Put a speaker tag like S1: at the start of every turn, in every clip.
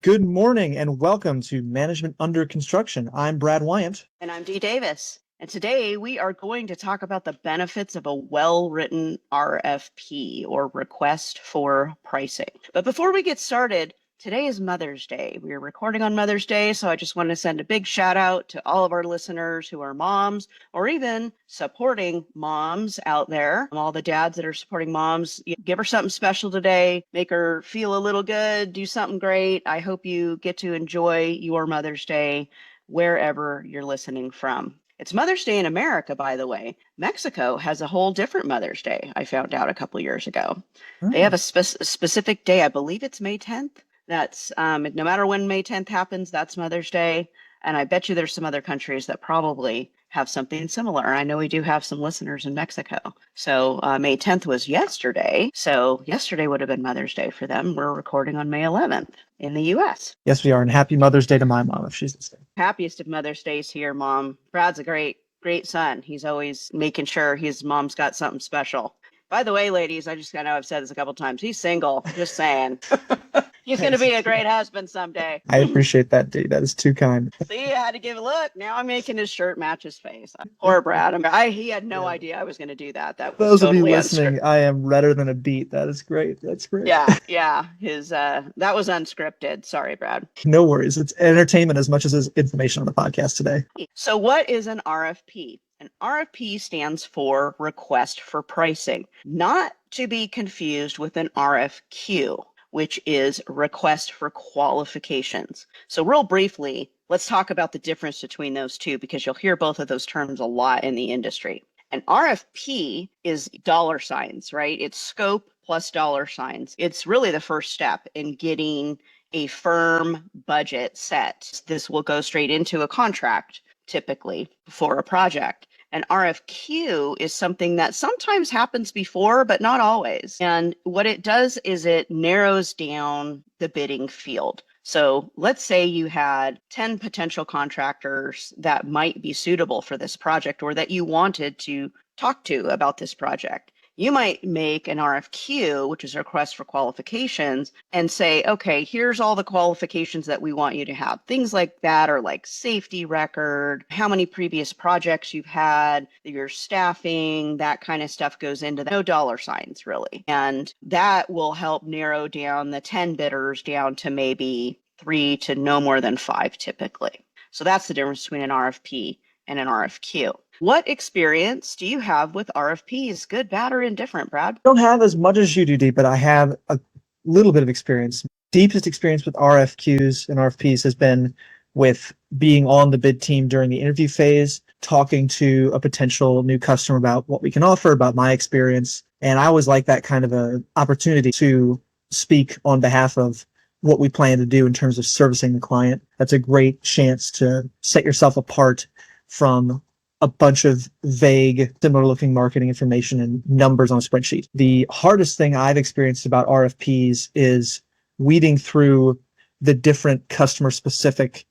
S1: Good morning and welcome to Management Under Construction. I'm Brad Wyant.
S2: And I'm Dee Davis. And today we are going to talk about the benefits of a well-written RFP or request for pricing. But before we get started, today is Mother's Day. We are recording on Mother's Day, so I just want to send a big shout out to all of our listeners who are moms or even supporting moms out there. All the dads that are supporting moms, give her something special today, make her feel a little good, do something great. I hope you get to enjoy your Mother's Day wherever you're listening from. It's Mother's Day in America, by the way. Mexico has a whole different Mother's Day, I found out a couple years ago. They have a specific day, I believe it's May 10th. That's no matter when May 10th happens, that's Mother's Day. And I bet you there's some other countries that probably have something similar. I know we do have some listeners in Mexico. So May 10th was yesterday. So yesterday would have been Mother's Day for them. We're recording on May 11th in the U.S.
S1: Yes, we are. And happy Mother's Day to my mom if she's listening.
S2: Happiest of Mother's Days here, Mom. Brad's a great son. He's always making sure his mom's got something special. By the way, ladies, I know I've said this a couple times. He's single. Just saying. He's going to be a great husband someday.
S1: I appreciate that, Dee. That is too kind.
S2: See, I had to give a look. Now I'm making his shirt match his face. Poor Brad. He had no idea I was going to do that. That was
S1: Those
S2: totally
S1: of you listening, I am redder than a beet. That is great. That's great.
S2: Yeah. His that was unscripted. Sorry, Brad.
S1: No worries. It's entertainment as much as it's information on the podcast today.
S2: So what is an RFP? An RFP stands for Request for Pricing, not to be confused with an RFQ, which is Request for Qualifications. So real briefly, let's talk about the difference between those two because you'll hear both of those terms a lot in the industry. An RFP is dollar signs, right? It's scope plus dollar signs. It's really the first step in getting a firm budget set. This will go straight into a contract, typically, for a project. An RFQ is something that sometimes happens before, but not always. And what it does is it narrows down the bidding field. So let's say you had 10 potential contractors that might be suitable for this project or that you wanted to talk to about this project. You might make an RFQ, which is a request for qualifications, and say, okay, here's all the qualifications that we want you to have. Things like that are like safety record, how many previous projects you've had, your staffing, that kind of stuff goes into that. No dollar signs, really. And that will help narrow down the 10 bidders down to maybe 3 to no more than 5 typically. So that's the difference between an RFP and an RFQ. What experience do you have with RFPs, good, bad, or indifferent, Brad?
S1: I don't have as much as you do, Dee, but I have a little bit of experience. Deepest experience with RFQs and RFPs has been with being on the bid team during the interview phase, talking to a potential new customer about what we can offer, about my experience. And I always like that kind of an opportunity to speak on behalf of what we plan to do in terms of servicing the client. That's a great chance to set yourself apart from a bunch of vague, similar-looking marketing information and numbers on a spreadsheet. The hardest thing I've experienced about RFPs is weeding through the different customer-specific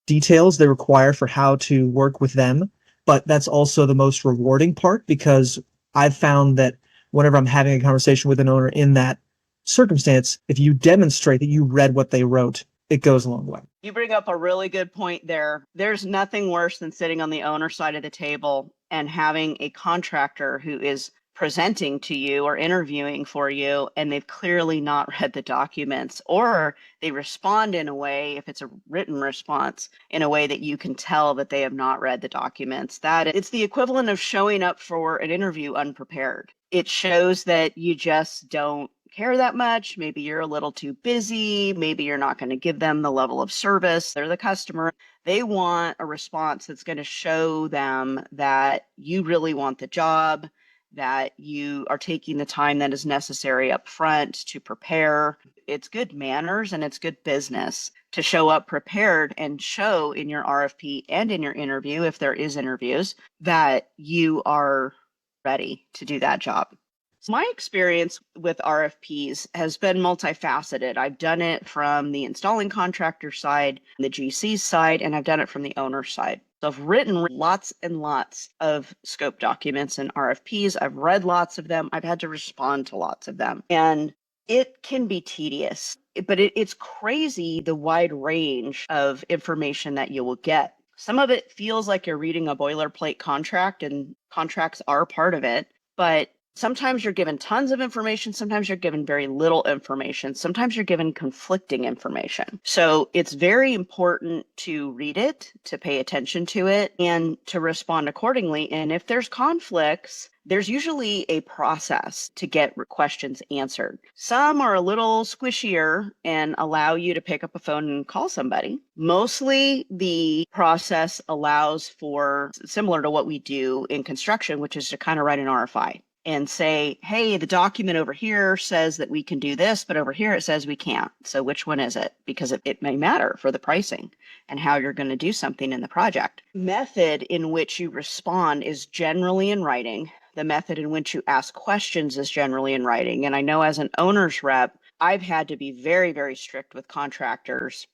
S1: details they require for how to work with them. But that's also the most rewarding part because I've found that whenever I'm having a conversation with an owner in that circumstance, if you demonstrate that you read what they wrote, it goes a long way.
S2: You bring up a really good point there. There's nothing worse than sitting on the owner side of the table and having a contractor who is presenting to you or interviewing for you, and they've clearly not read the documents, or they respond in a way, if it's a written response, in a way that you can tell that they have not read the documents. That it's the equivalent of showing up for an interview unprepared. It shows that you just don't care that much. Maybe you're a little too busy. Maybe you're not going to give them the level of service. They're the customer. They want a response that's going to show them that you really want the job, that you are taking the time that is necessary up front to prepare. It's good manners and it's good business to show up prepared and show in your RFP and in your interview, if there is interviews, that you are ready to do that job. My experience with RFPs has been multifaceted. I've done it from the installing contractor side, the GC side, and I've done it from the owner side. So I've written lots and lots of scope documents and RFPs. I've read lots of them. I've had to respond to lots of them. And It can be tedious, but it's crazy the wide range of information that you will get. Some of it feels like you're reading a boilerplate contract, and contracts are part of it, but sometimes you're given tons of information, sometimes you're given very little information, sometimes you're given conflicting information. So it's very important to read it, to pay attention to it, and to respond accordingly. And if there's conflicts, there's usually a process to get questions answered. Some are a little squishier and allow you to pick up a phone and call somebody. Mostly the process allows for, similar to what we do in construction, which is to kind of write an RFI and say, hey, the document over here says that we can do this, but over here it says we can't. So which one is it? Because it may matter for the pricing and how you're going to do something in the project. Method in which you respond is generally in writing. The method in which you ask questions is generally in writing. And I know as an owner's rep, I've had to be very, very strict with contractors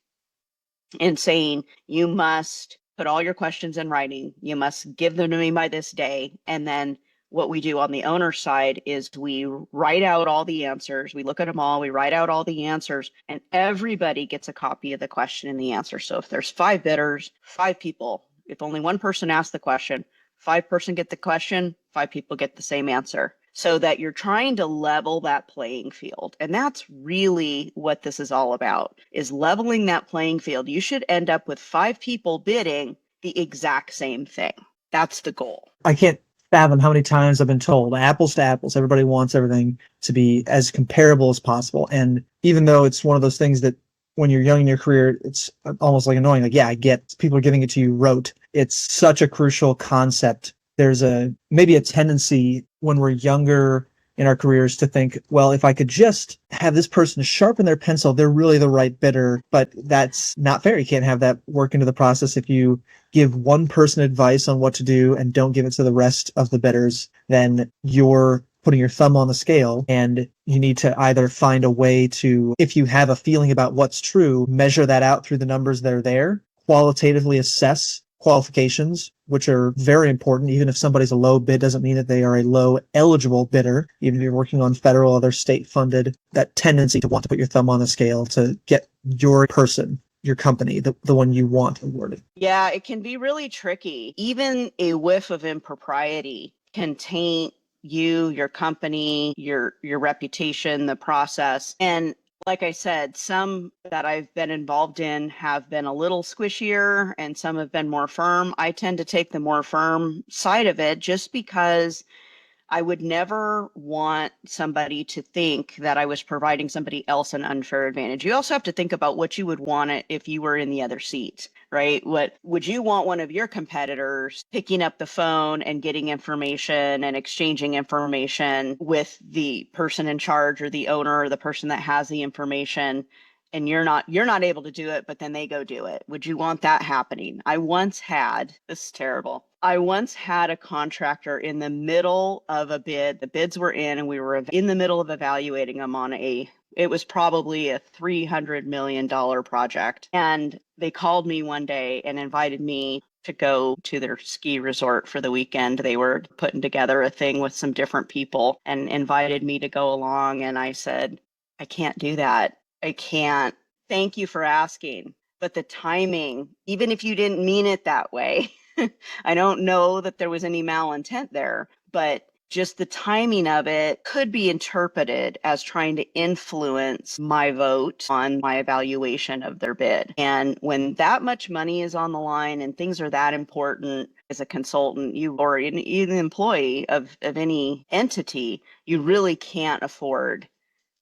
S2: in saying, you must put all your questions in writing. You must give them to me by this day. And then what we do on the owner side is we write out all the answers. We look at them all, we write out all the answers, and everybody gets a copy of the question and the answer. So if there's 5 bidders, 5 people, if only one person asks the question, 5 person get the question, 5 people get the same answer. So that you're trying to level that playing field. And that's really what this is all about, is leveling that playing field. You should end up with 5 people bidding the exact same thing. That's the goal.
S1: I can't fathom how many times I've been told apples to apples. Everybody wants everything to be as comparable as possible. And even though it's one of those things that when you're young in your career, it's almost like annoying. Like, yeah, I get people are giving it to you rote. It's such a crucial concept. There's maybe a tendency when we're younger in our careers to think, well, if I could just have this person sharpen their pencil, they're really the right bidder. But that's not fair. You can't have that work into the process. If you give one person advice on what to do and don't give it to the rest of the bidders, then you're putting your thumb on the scale, and you need to either find a way to, if you have a feeling about what's true, measure that out through the numbers that are there, qualitatively assess qualifications, which are very important. Even if somebody's a low bid doesn't mean that they are a low eligible bidder. Even if you're working on federal, other state funded, that tendency to want to put your thumb on the scale to get your person, your company, the one you want awarded.
S2: Yeah, it can be really tricky. Even a whiff of impropriety can taint you, your company, your reputation, the process. And like I said, some that I've been involved in have been a little squishier and some have been more firm. I tend to take the more firm side of it just because I would never want somebody to think that I was providing somebody else an unfair advantage. You also have to think about what you would want it if you were in the other seat, right? What would you want one of your competitors picking up the phone and getting information and exchanging information with the person in charge or the owner or the person that has the information, and you're not able to do it, but then they go do it? Would you want that happening? This is terrible. I once had a contractor in the middle of a bid. The bids were in, and we were in the middle of evaluating them on it was probably a $300 million project. And they called me one day and invited me to go to their ski resort for the weekend. They were putting together a thing with some different people and invited me to go along. And I said, I can't do that. I can't. Thank you for asking. But the timing, even if you didn't mean it that way, I don't know that there was any malintent there, but just the timing of it could be interpreted as trying to influence my vote on my evaluation of their bid. And when that much money is on the line and things are that important as a consultant, or an employee of any entity, you really can't afford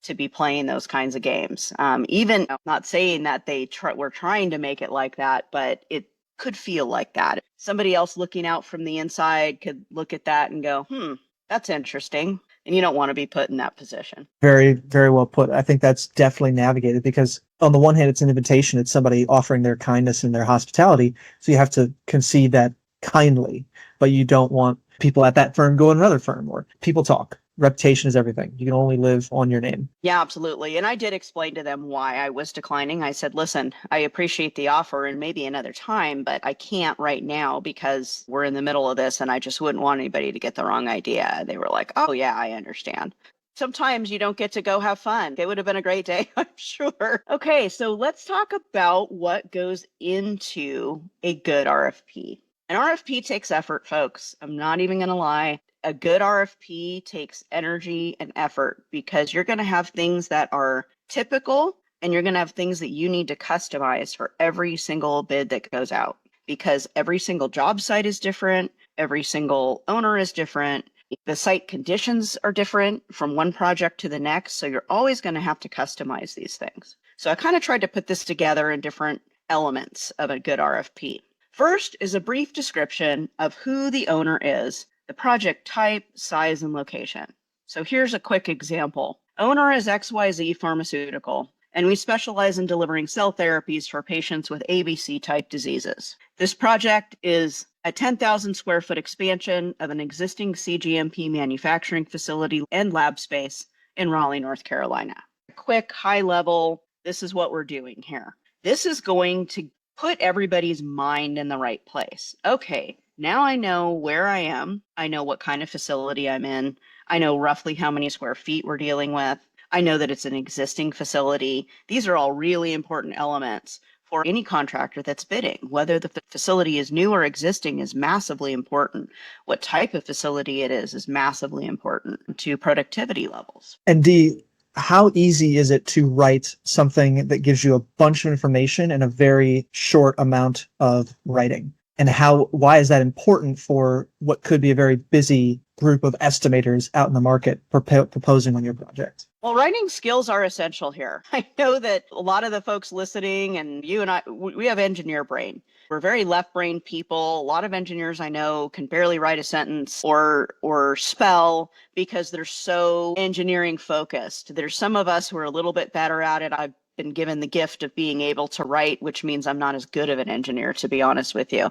S2: to be playing those kinds of games. Even not saying that they were trying to make it like that, but it could feel like that. Somebody else looking out from the inside could look at that and go, that's interesting. And you don't want to be put in that position.
S1: Very, very well put. I think that's definitely navigated because on the one hand, it's an invitation. It's somebody offering their kindness and their hospitality. So you have to concede that kindly, but you don't want people at that firm go to another firm, or people talk. Reputation is everything. You can only live on your name.
S2: Yeah, absolutely. And I did explain to them why I was declining. I said, listen, I appreciate the offer and maybe another time, but I can't right now because we're in the middle of this and I just wouldn't want anybody to get the wrong idea. They were like, oh, yeah, I understand. Sometimes you don't get to go have fun. It would have been a great day, I'm sure. Okay, so let's talk about what goes into a good RFP. An RFP takes effort, folks. I'm not even going to lie. A good RFP takes energy and effort because you're going to have things that are typical and you're going to have things that you need to customize for every single bid that goes out because every single job site is different. Every single owner is different. The site conditions are different from one project to the next. So you're always going to have to customize these things. So I kind of tried to put this together in different elements of a good RFP. First is a brief description of who the owner is, the project type, size, and location. So here's a quick example. Owner is XYZ Pharmaceutical, and we specialize in delivering cell therapies for patients with ABC type diseases. This project is a 10,000 square foot expansion of an existing CGMP manufacturing facility and lab space in Raleigh, North Carolina. Quick, high level, this is what we're doing here. This is going to put everybody's mind in the right place. Okay, now I know where I am. I know what kind of facility I'm in. I know roughly how many square feet we're dealing with. I know that it's an existing facility. These are all really important elements for any contractor that's bidding. Whether the facility is new or existing is massively important. What type of facility it is massively important to productivity levels.
S1: And Dee, how easy is it to write something that gives you a bunch of information in a very short amount of writing? And why is that important for what could be a very busy group of estimators out in the market proposing on your project?
S2: Well, writing skills are essential here. I know that a lot of the folks listening and you and I, we have engineer brain. We're very left brain people. A lot of engineers I know can barely write a sentence or spell because they're so engineering focused. There's some of us who are a little bit better at it. I've been given the gift of being able to write, which means I'm not as good of an engineer, to be honest with you.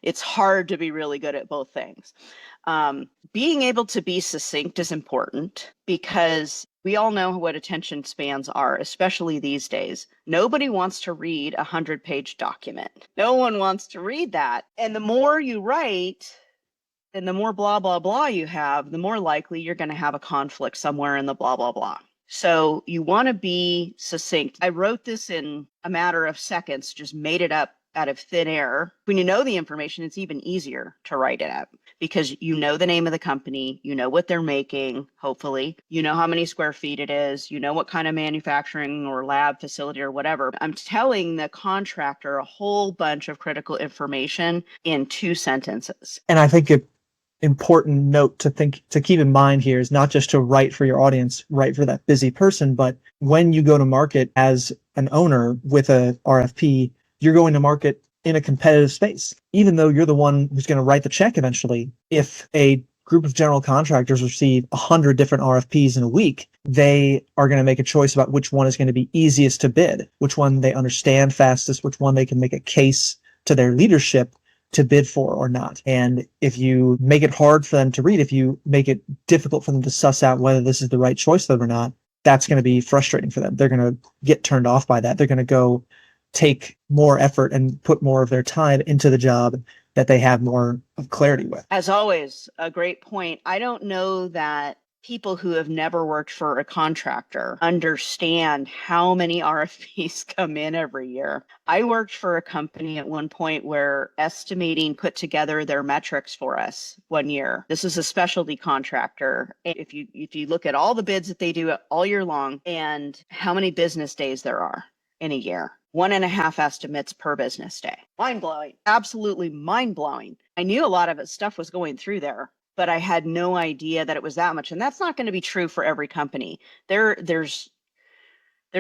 S2: It's hard to be really good at both things. Being able to be succinct is important because we all know what attention spans are, especially these days. Nobody wants to read a 100-page document. No one wants to read that. And the more you write, and the more blah, blah, blah you have, the more likely you're going to have a conflict somewhere in the blah, blah, blah. So you want to be succinct. I wrote this in a matter of seconds, just made it up out of thin air. When you know the information, it's even easier to write it up because you know the name of the company, you know what they're making, hopefully, you know how many square feet it is, you know what kind of manufacturing or lab facility or whatever. I'm telling the contractor a whole bunch of critical information in 2 sentences.
S1: And I think an important note to keep in mind here is not just to write for your audience, write for that busy person, but when you go to market as an owner with a RFP, you're going to market in a competitive space. Even though you're the one who's going to write the check eventually, if a group of general contractors receive 100 different RFPs in a week, they are going to make a choice about which one is going to be easiest to bid, which one they understand fastest, which one they can make a case to their leadership to bid for or not. And if you make it hard for them to read, if you make it difficult for them to suss out whether this is the right choice for them or not, that's going to be frustrating for them. They're going to get turned off by that. They're going to go take more effort and put more of their time into the job that they have more of clarity with.
S2: As always, a great point. I don't know that people who have never worked for a contractor understand how many RFPs come in every year. I worked for a company at one point where estimating put together their metrics for us one year. This is a specialty contractor. If you look at all the bids that they do all year long and how many business days there are in a year, 1.5 estimates per business day. Mind-blowing. Absolutely mind-blowing. I knew a lot of stuff was going through there, but I had no idea that it was that much. And that's not going to be true for every company. There's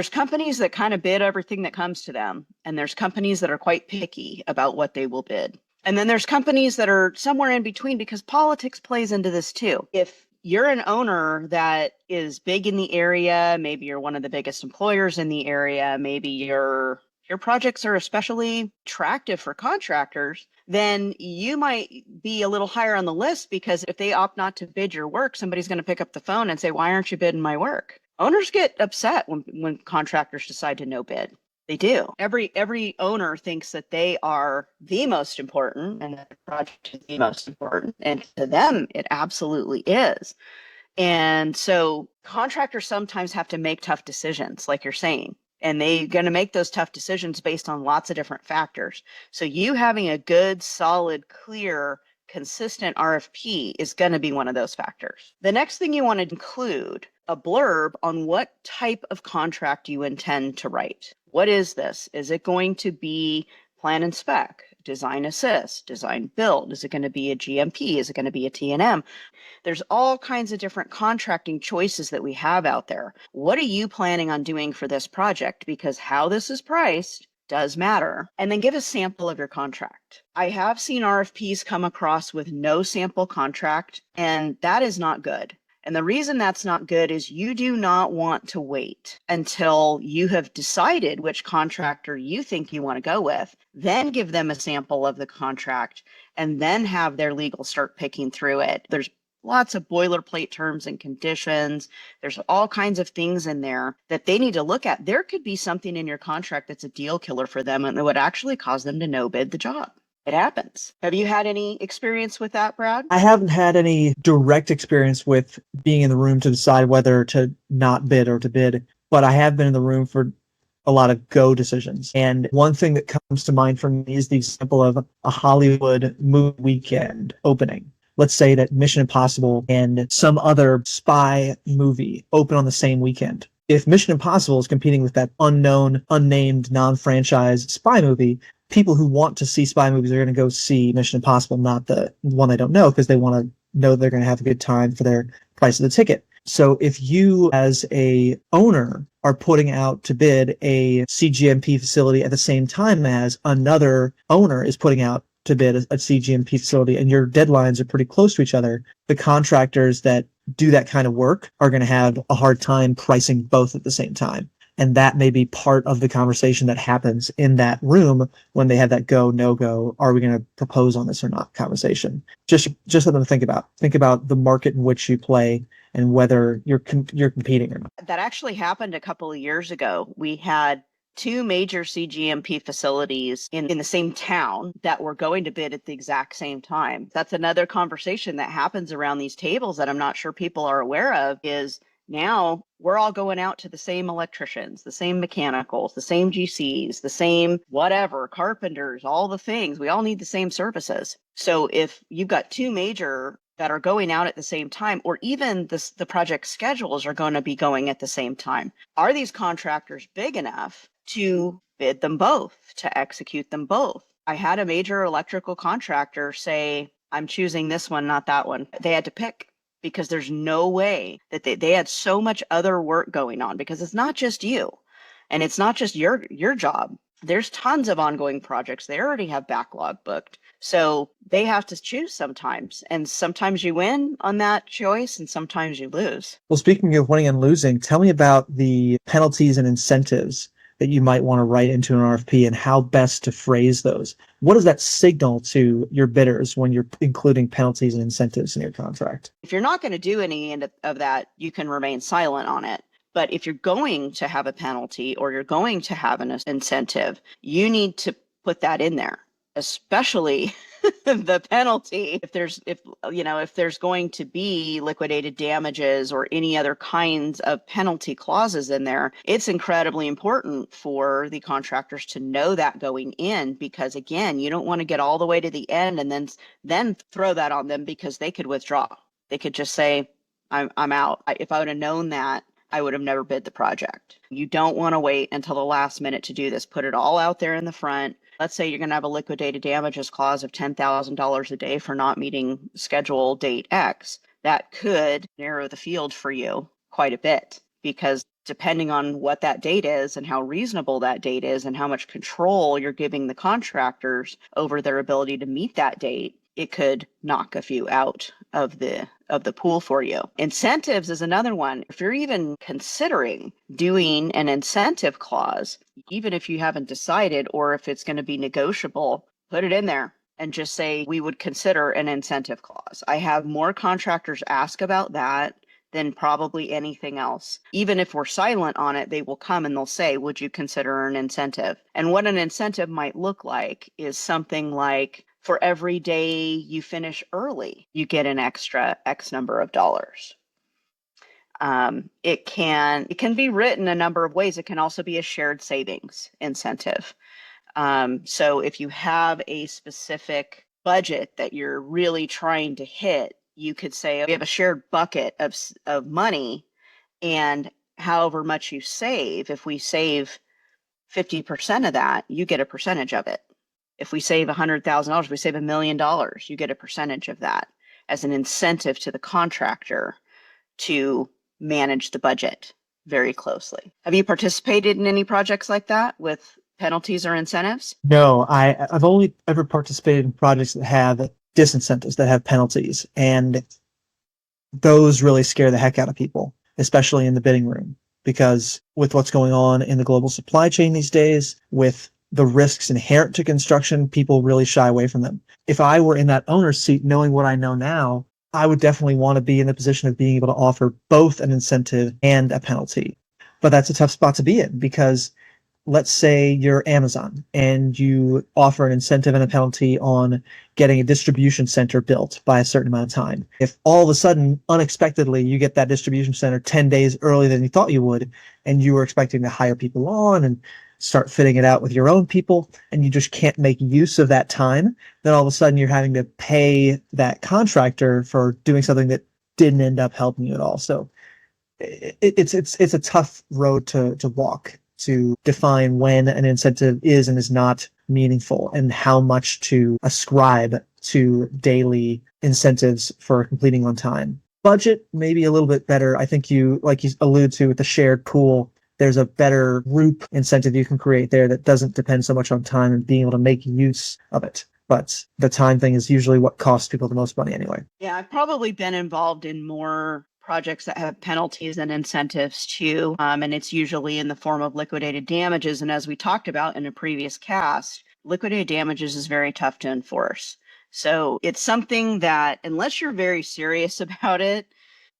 S2: companies that kind of bid everything that comes to them, and there's companies that are quite picky about what they will bid. And then there's companies that are somewhere in between because politics plays into this too. If you're an owner that is big in the area, maybe you're one of the biggest employers in the area, maybe your projects are especially attractive for contractors, then you might be a little higher on the list because if they opt not to bid your work, somebody's going to pick up the phone and say, why aren't you bidding my work? Owners get upset when contractors decide to no bid. They do. Every owner thinks that they are the most important and that the project is the most important. And to them, it absolutely is. And so contractors sometimes have to make tough decisions, like you're saying, and they're going to make those tough decisions based on lots of different factors. So you having a good, solid, clear, consistent RFP is going to be one of those factors. The next thing you want to include a blurb on what type of contract you intend to write. What is this? Is it going to be plan and spec, design assist, design build? Is it going to be a GMP? Is it going to be a T&M? There's all kinds of different contracting choices that we have out there. What are you planning on doing for this project? Because how this is priced does matter. And then give a sample of your contract. I have seen RFPs come across with no sample contract, and that is not good. And the reason that's not good is you do not want to wait until you have decided which contractor you think you want to go with, then give them a sample of the contract, and then have their legal start picking through it. There's lots of boilerplate terms and conditions. There's all kinds of things in there that they need to look at. There could be something in your contract that's a deal killer for them and that would actually cause them to no bid the job. It happens. Have you had any experience with that, Brad?
S1: I haven't had any direct experience with being in the room to decide whether to not bid or to bid, but I have been in the room for a lot of go decisions. And one thing that comes to mind for me is the example of a Hollywood movie weekend opening. Let's say that Mission Impossible and some other spy movie open on the same weekend. If Mission Impossible is competing with that unknown, unnamed, non-franchise spy movie, people who want to see spy movies are going to go see Mission Impossible, not the one they don't know, because they want to know they're going to have a good time for their price of the ticket. So if you as a owner are putting out to bid a CGMP facility at the same time as another owner is putting out to bid a CGMP facility, and your deadlines are pretty close to each other, the contractors that do that kind of work are going to have a hard time pricing both at the same time. And that may be part of the conversation that happens in that room when they have that go, no go, are we going to propose on this or not conversation. Just let them think about. Think about the market in which you play and whether you're competing or not.
S2: That actually happened a couple of years ago. We had two major CGMP facilities in the same town that were going to bid at the exact same time. That's another conversation that happens around these tables that I'm not sure people are aware of, is now we're all going out to the same electricians, the same mechanicals, the same GCs, the same whatever, carpenters, all the things. We all need the same services. So if you've got two major that are going out at the same time, or even the project schedules are going to be going at the same time, are these contractors big enough to bid them both, to execute them both? I had a major electrical contractor say, I'm choosing this one, not that one. They had to pick, because there's no way that they had so much other work going on, because it's not just you and it's not just your job. There's tons of ongoing projects. They already have backlog booked. So they have to choose sometimes. And sometimes you win on that choice and sometimes you lose.
S1: Well, speaking of winning and losing, tell me about the penalties and incentives that you might want to write into an RFP and how best to phrase those. What does that signal to your bidders when you're including penalties and incentives in your contract?
S2: If you're not going to do any of that, you can remain silent on it. But if you're going to have a penalty or you're going to have an incentive, you need to put that in there, especially the penalty. If there's going to be liquidated damages or any other kinds of penalty clauses in there, it's incredibly important for the contractors to know that going in, because again, you don't want to get all the way to the end and then throw that on them, because they could withdraw. They could just say, I'm out. If I would have known that, I would have never bid the project. You don't want to wait until the last minute to do this. Put it all out there in the front. Let's say you're going to have a liquidated damages clause of $10,000 a day for not meeting schedule date X. That could narrow the field for you quite a bit, because depending on what that date is and how reasonable that date is and how much control you're giving the contractors over their ability to meet that date, it could knock a few out of the pool for you. Incentives is another one. If you're even considering doing an incentive clause, even if you haven't decided or if it's going to be negotiable, put it in there and just say, we would consider an incentive clause. I have more contractors ask about that than probably anything else. Even if we're silent on it, they will come and they'll say, would you consider an incentive? And what an incentive might look like is something like, for every day you finish early, you get an extra X number of dollars. It can be written a number of ways. It can also be a shared savings incentive. So if you have a specific budget that you're really trying to hit, you could say we have a shared bucket of money, and however much you save, if we save 50% of that, you get a percentage of it. If we save $100,000, we save $1 million, you get a percentage of that as an incentive to the contractor to manage the budget very closely. Have you participated in any projects like that with penalties or incentives?
S1: No, I've only ever participated in projects that have disincentives, that have penalties, and those really scare the heck out of people, especially in the bidding room, because with what's going on in the global supply chain these days, with the risks inherent to construction, people really shy away from them. If I were in that owner's seat, knowing what I know now, I would definitely want to be in the position of being able to offer both an incentive and a penalty. But that's a tough spot to be in, because let's say you're Amazon and you offer an incentive and a penalty on getting a distribution center built by a certain amount of time. If all of a sudden, unexpectedly, you get that distribution center 10 days earlier than you thought you would, and you were expecting to hire people on and start fitting it out with your own people, and you just can't make use of that time, then all of a sudden you're having to pay that contractor for doing something that didn't end up helping you at all. So it's a tough road to walk, to define when an incentive is and is not meaningful, and how much to ascribe to daily incentives for completing on time. Budget, maybe a little bit better. I think like you alluded to with the shared pool, there's a better group incentive you can create there that doesn't depend so much on time and being able to make use of it. But the time thing is usually what costs people the most money anyway.
S2: Yeah, I've probably been involved in more projects that have penalties and incentives too. And it's usually in the form of liquidated damages. And as we talked about in a previous cast, liquidated damages is very tough to enforce. So it's something that, unless you're very serious about it,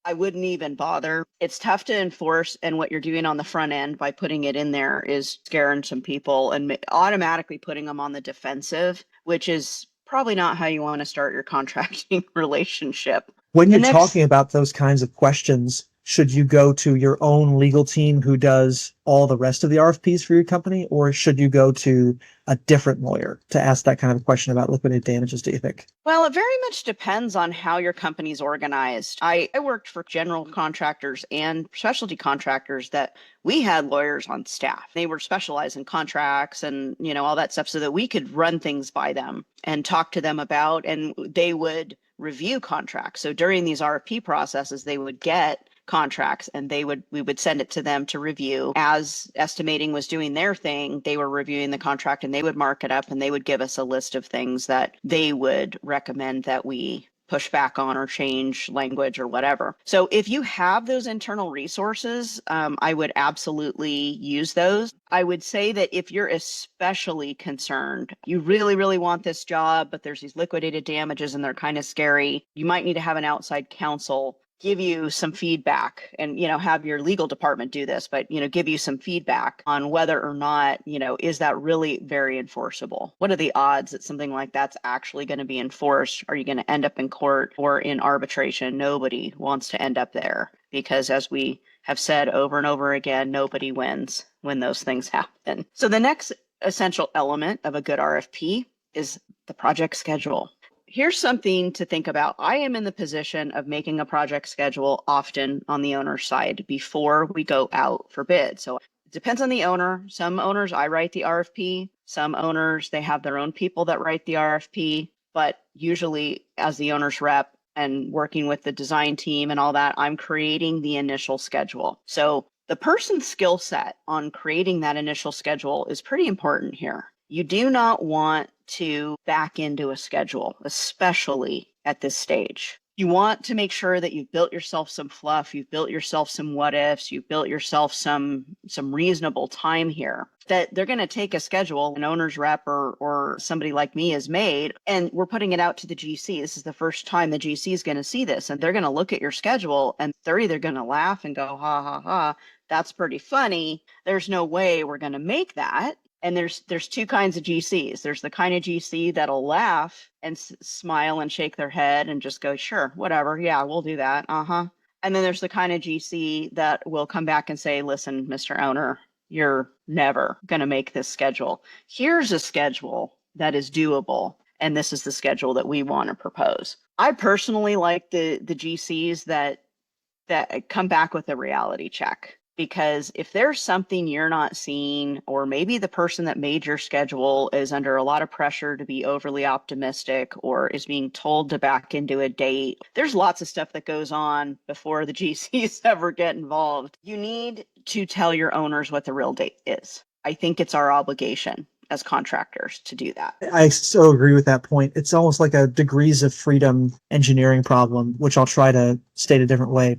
S2: I wouldn't even bother. It's tough to enforce, and what you're doing on the front end by putting it in there is scaring some people and automatically putting them on the defensive, which is probably not how you want to start your contracting relationship.
S1: When you're talking about those kinds of questions, should you go to your own legal team who does all the rest of the RFPs for your company, or should you go to a different lawyer to ask that kind of a question about liquidated damages, do you think?
S2: Well, it very much depends on how your company's organized. I worked for general contractors and specialty contractors that we had lawyers on staff. They were specialized in contracts and, all that stuff, so that we could run things by them and talk to them about, and they would review contracts. So during these RFP processes, they would get contracts and we would send it to them to review. As estimating was doing their thing, they were reviewing the contract and they would mark it up, and they would give us a list of things that they would recommend that we push back on or change language or whatever. So if you have those internal resources, I would absolutely use those. I would say that if you're especially concerned, you really, really want this job, but there's these liquidated damages and they're kind of scary, you might need to have an outside counsel give you some feedback and, have your legal department do this, but, give you some feedback on whether or not, is that really very enforceable? What are the odds that something like that's actually going to be enforced? Are you going to end up in court or in arbitration? Nobody wants to end up there, because as we have said over and over again, nobody wins when those things happen. So the next essential element of a good RFP is the project schedule. Here's something to think about. I am in the position of making a project schedule often on the owner's side before we go out for bid. So it depends on the owner. Some owners, I write the RFP. Some owners, they have their own people that write the RFP. But usually, as the owner's rep and working with the design team and all that, I'm creating the initial schedule. So the person's skill set on creating that initial schedule is pretty important here. You do not want to back into a schedule, especially at this stage. You want to make sure that you've built yourself some fluff, you've built yourself some what ifs, you've built yourself some reasonable time here, that they're going to take a schedule an owner's rep or somebody like me has made, and we're putting it out to the GC. This is the first time the GC is going to see this, and they're going to look at your schedule and they're either going to laugh and go, ha, ha, ha, that's pretty funny. There's no way we're going to make that. And there's two kinds of GCs. There's the kind of GC that'll laugh and smile and shake their head and just go, sure, whatever. Yeah, we'll do that. Uh-huh. And then there's the kind of GC that will come back and say, listen, Mr. Owner, you're never going to make this schedule. Here's a schedule that is doable, and this is the schedule that we want to propose. I personally like the GCs that come back with a reality check, because if there's something you're not seeing, or maybe the person that made your schedule is under a lot of pressure to be overly optimistic or is being told to back into a date, there's lots of stuff that goes on before the GCs ever get involved. You need to tell your owners what the real date is. I think it's our obligation as contractors to do that.
S1: I so agree with that point. It's almost like a degrees of freedom engineering problem, which I'll try to state a different way.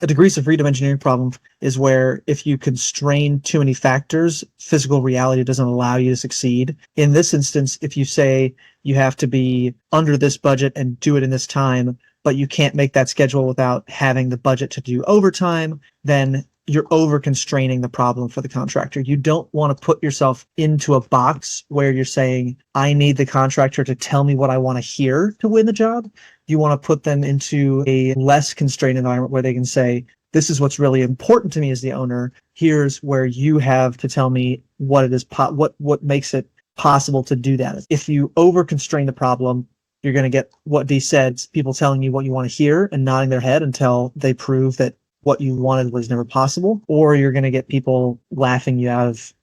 S1: A degrees of freedom engineering problem is where if you constrain too many factors, physical reality doesn't allow you to succeed. In this instance, if you say you have to be under this budget and do it in this time, but you can't make that schedule without having the budget to do overtime, then you're over constraining the problem for the contractor. You don't want to put yourself into a box where you're saying, I need the contractor to tell me what I want to hear to win the job. You want to put them into a less constrained environment where they can say, this is what's really important to me as the owner. Here's where you have to tell me what it is, what makes it possible to do that. If you over constrain the problem, you're going to get what Dee said, people telling you what you want to hear and nodding their head until they prove that what you wanted was never possible, or you're going to get people laughing you out of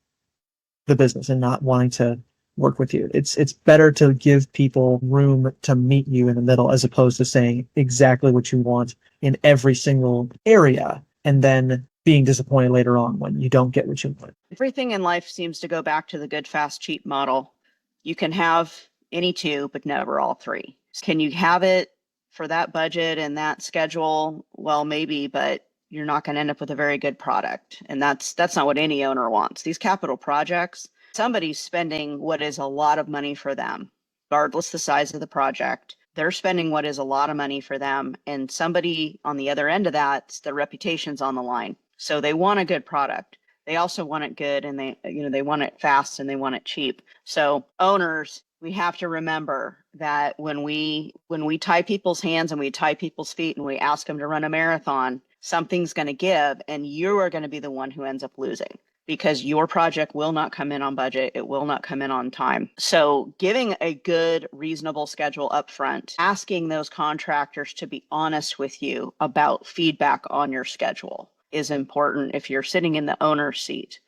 S1: the business and not wanting to work with you. It's better to give people room to meet you in the middle, as opposed to saying exactly what you want in every single area and then being disappointed later on when you don't get what you want.
S2: Everything in life seems to go back to the good, fast, cheap model. You can have any two, but never all three. Can you have it for that budget and that schedule? Well, maybe, but you're not going to end up with a very good product. And that's not what any owner wants. These capital projects, somebody's spending what is a lot of money for them, regardless the size of the project. They're spending what is a lot of money for them. And somebody on the other end of that, their reputation's on the line. So they want a good product. They also want it good, and they want it fast and they want it cheap. So owners, we have to remember that when we tie people's hands and we tie people's feet and we ask them to run a marathon, something's going to give, and you are going to be the one who ends up losing, because your project will not come in on budget. It will not come in on time. So giving a good, reasonable schedule up front, asking those contractors to be honest with you about feedback on your schedule is important if you're sitting in the owner's seat.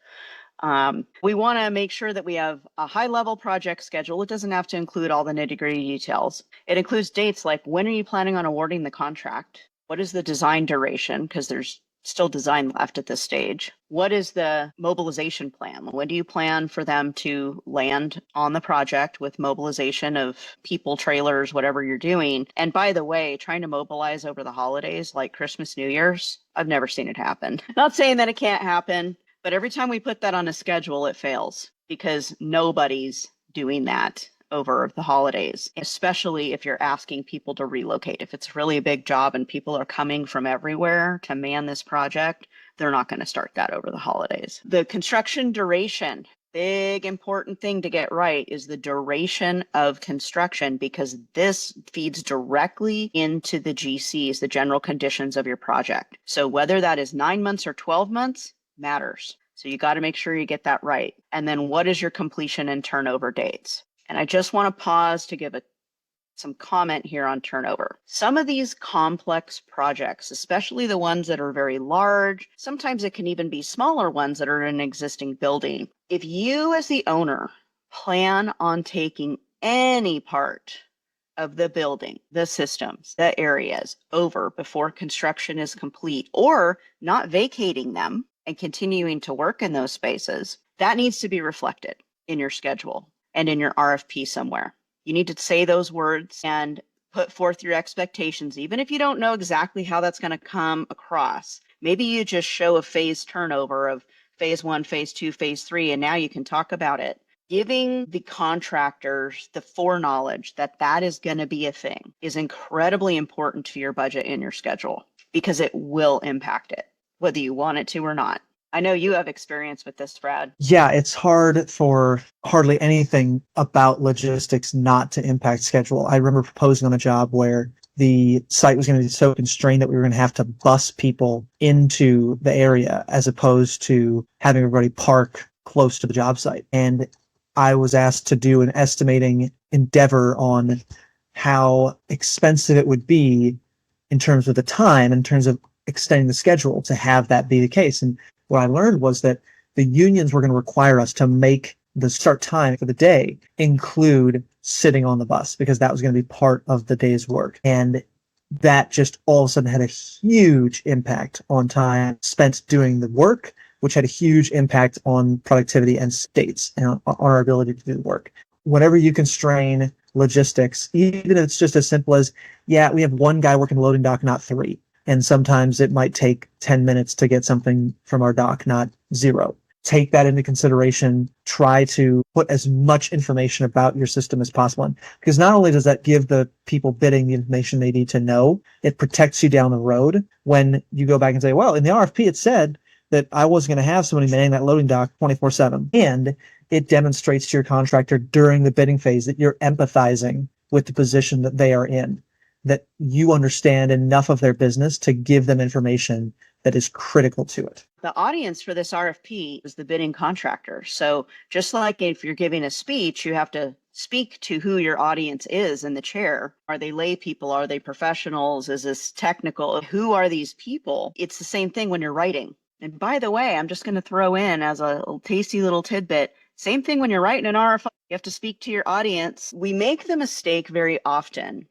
S2: We want to make sure that we have a high-level project schedule. It doesn't have to include all the nitty-gritty details. It includes dates like, when are you planning on awarding the contract? What is the design duration? Because there's still design left at this stage. What is the mobilization plan? When do you plan for them to land on the project with mobilization of people, trailers, whatever you're doing? And by the way, trying to mobilize over the holidays like Christmas, New Year's, I've never seen it happen. Not saying that it can't happen, but every time we put that on a schedule, it fails, because nobody's doing that over the holidays, especially if you're asking people to relocate. If it's really a big job and people are coming from everywhere to man this project, they're not going to start that over the holidays. The construction duration, big important thing to get right, is the duration of construction, because this feeds directly into the GCs, the general conditions of your project. So whether that is 9 months or 12 months matters. So you got to make sure you get that right. And then what is your completion and turnover dates? And I just want to pause to give some comment here on turnover. Some of these complex projects, especially the ones that are very large, sometimes it can even be smaller ones that are in an existing building. If you as the owner plan on taking any part of the building, the systems, the areas over before construction is complete, or not vacating them and continuing to work in those spaces, that needs to be reflected in your schedule and in your RFP somewhere. You need to say those words and put forth your expectations, even if you don't know exactly how that's going to come across. Maybe you just show a phase turnover of phase 1, phase 2, phase 3, and now you can talk about it. Giving the contractors the foreknowledge that that is going to be a thing is incredibly important to your budget and your schedule, because it will impact it, whether you want it to or not. I know you have experience with this, Brad.
S1: Yeah, it's hard for hardly anything about logistics not to impact schedule. I remember proposing on a job where the site was going to be so constrained that we were going to have to bus people into the area as opposed to having everybody park close to the job site. And I was asked to do an estimating endeavor on how expensive it would be in terms of the time, in terms of extending the schedule to have that be the case. And what I learned was that the unions were going to require us to make the start time for the day include sitting on the bus because that was going to be part of the day's work. And that just all of a sudden had a huge impact on time spent doing the work, which had a huge impact on productivity and states and on our ability to do the work. Whenever you constrain logistics, even if it's just as simple as, yeah, we have one guy working loading dock, not three. And sometimes it might take 10 minutes to get something from our dock, not zero. Take that into consideration. Try to put as much information about your system as possible. Because not only does that give the people bidding the information they need to know, it protects you down the road when you go back and say, well, in the RFP, it said that I was going to have somebody manning that loading dock 24/7. And it demonstrates to your contractor during the bidding phase that you're empathizing with the position that they are in, that you understand enough of their business to give them information that is critical to it.
S2: The audience for this RFP is the bidding contractor. So just like if you're giving a speech, you have to speak to who your audience is in the chair. Are they lay people? Are they professionals? Is this technical? Who are these people? It's the same thing when you're writing. And by the way, I'm just going to throw in as a tasty little tidbit, same thing when you're writing an RFI. You have to speak to your audience. We make the mistake very often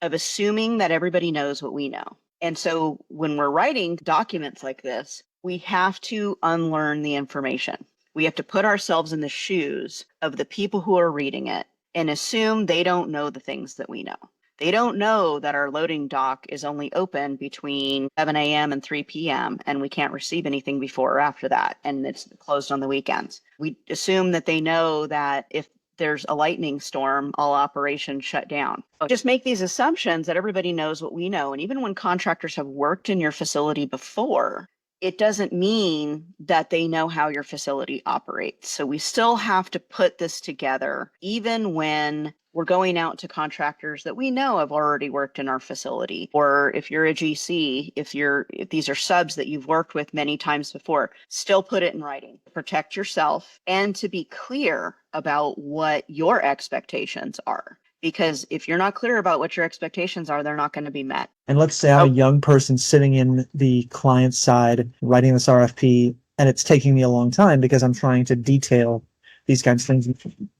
S2: of assuming that everybody knows what we know. And so when we're writing documents like this, we have to unlearn the information. We have to put ourselves in the shoes of the people who are reading it and assume they don't know the things that we know. They don't know that our loading dock is only open between 7 a.m. and 3 p.m. and we can't receive anything before or after that, and it's closed on the weekends. We assume that they know that if there's a lightning storm, all operations shut down. Just make these assumptions that everybody knows what we know. And even when contractors have worked in your facility before, it doesn't mean that they know how your facility operates. So we still have to put this together, even when we're going out to contractors that we know have already worked in our facility. Or if you're a GC, if these are subs that you've worked with many times before, still put it in writing. Protect yourself and to be clear about what your expectations are. Because if you're not clear about what your expectations are, they're not going to be met.
S1: And let's say I'm a young person sitting in the client side writing this RFP, and it's taking me a long time because I'm trying to detail these kinds of things.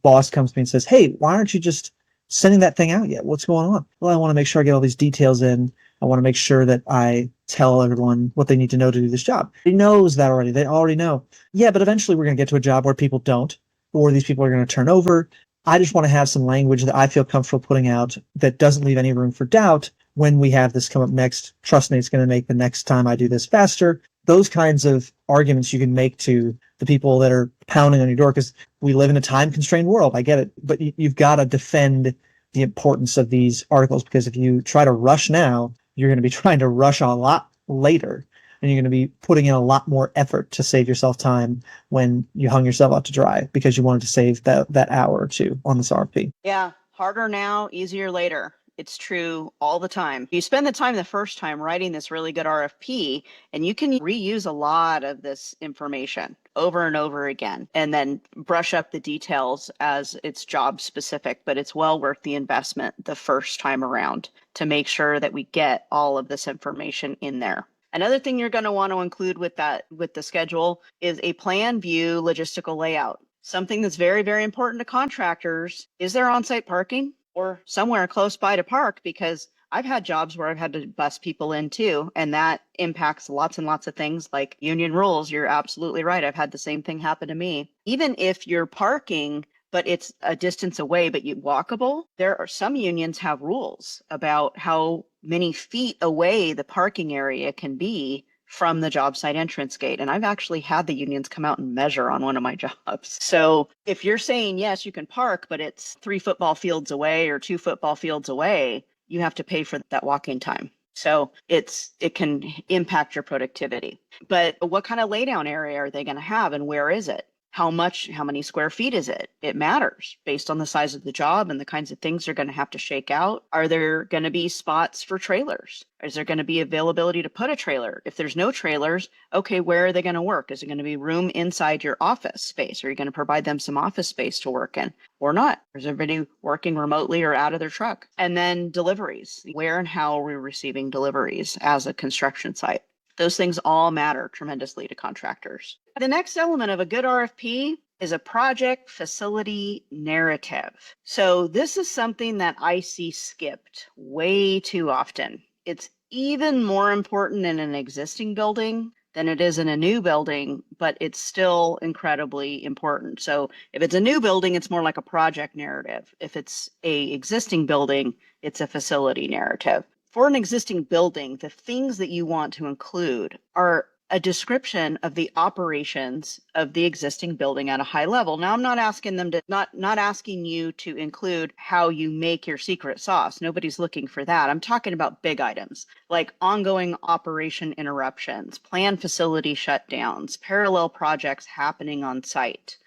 S1: Boss comes to me and says, hey, why aren't you just sending that thing out yet? What's going on? Well, I want to make sure I get all these details in. I want to make sure that I tell everyone what they need to know to do this job. He knows that already. They already know. Yeah, but eventually we're going to get to a job where people don't, or these people are going to turn over. I just want to have some language that I feel comfortable putting out that doesn't leave any room for doubt when we have this come up next. Trust me, it's going to make the next time I do this faster. Those kinds of arguments you can make to the people that are pounding on your door, because we live in a time-constrained world. I get it. But you've got to defend the importance of these articles, because if you try to rush now, you're going to be trying to rush a lot later. And you're going to be putting in a lot more effort to save yourself time when you hung yourself out to dry because you wanted to save that hour or two on this RFP.
S2: Yeah, harder now, easier later. It's true all the time. You spend the time the first time writing this really good RFP, and you can reuse a lot of this information over and over again, and then brush up the details as it's job specific, but it's well worth the investment the first time around to make sure that we get all of this information in there. Another thing you're going to want to include with the schedule is a plan, view, logistical layout. Something that's very, very important to contractors is there on-site parking or somewhere close by to park, because I've had jobs where I've had to bus people in too, and that impacts lots and lots of things like union rules. You're absolutely right. I've had the same thing happen to me. Even if you're parking, but it's a distance away, but you walkable, there are some unions have rules about how many feet away the parking area can be from the job site entrance gate. And I've actually had the unions come out and measure on one of my jobs. So if you're saying, yes, you can park, but it's 3 football fields away or 2 football fields away, you have to pay for that walking time. So it can impact your productivity. But what kind of laydown area are they going to have, and where is it? How many square feet is it? It matters based on the size of the job and the kinds of things they're going to have to shake out. Are there going to be spots for trailers? Is there going to be availability to put a trailer? If there's no trailers, okay, where are they going to work? Is it going to be room inside your office space? Are you going to provide them some office space to work in or not? Is everybody working remotely or out of their truck? And then deliveries. Where and how are we receiving deliveries as a construction site? Those things all matter tremendously to contractors. The next element of a good RFP is a project facility narrative. So this is something that I see skipped way too often. It's even more important in an existing building than it is in a new building, but it's still incredibly important. So if it's a new building, it's more like a project narrative. If it's an existing building, it's a facility narrative. For an existing building, the things that you want to include are a description of the operations of the existing building at a high level. Now, I'm not asking them to not asking you to include how you make your secret sauce. Nobody's looking for that. I'm talking about big items like ongoing operation interruptions, planned facility shutdowns, parallel projects happening on site.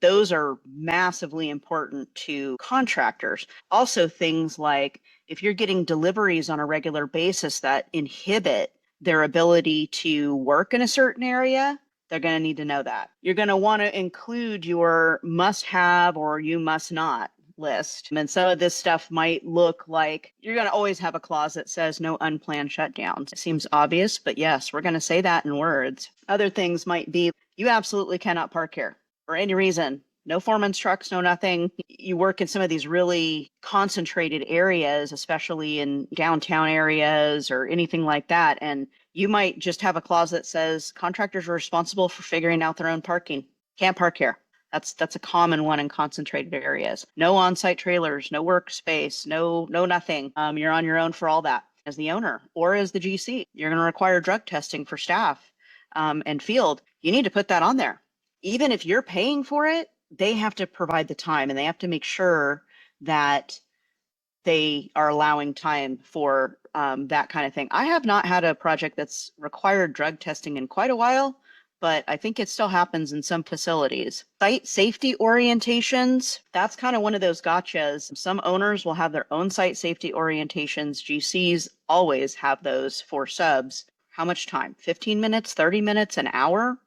S2: Those are massively important to contractors. Also, things like if you're getting deliveries on a regular basis that inhibit their ability to work in a certain area, they're going to need to know that. You're going to want to include your must have or you must not list. And some of this stuff might look like you're going to always have a clause that says no unplanned shutdowns. It seems obvious, but yes, we're going to say that in words. Other things might be you absolutely cannot park here for any reason. No foreman's trucks, no nothing. You work in some of these really concentrated areas, especially in downtown areas or anything like that. And you might just have a clause that says contractors are responsible for figuring out their own parking. Can't park here. That's a common one in concentrated areas. No on-site trailers, no workspace, no nothing. You're on your own for all that. As the owner or as the GC, you're going to require drug testing for staff and field. You need to put that on there. Even if you're paying for it, they have to provide the time and they have to make sure that they are allowing time for that kind of thing. I have not had a project that's required drug testing in quite a while, but I think it still happens in some facilities. Site safety orientations, that's kind of one of those gotchas. Some owners will have their own site safety orientations. GCs always have those for subs. How much time? 15 minutes, 30 minutes, an hour?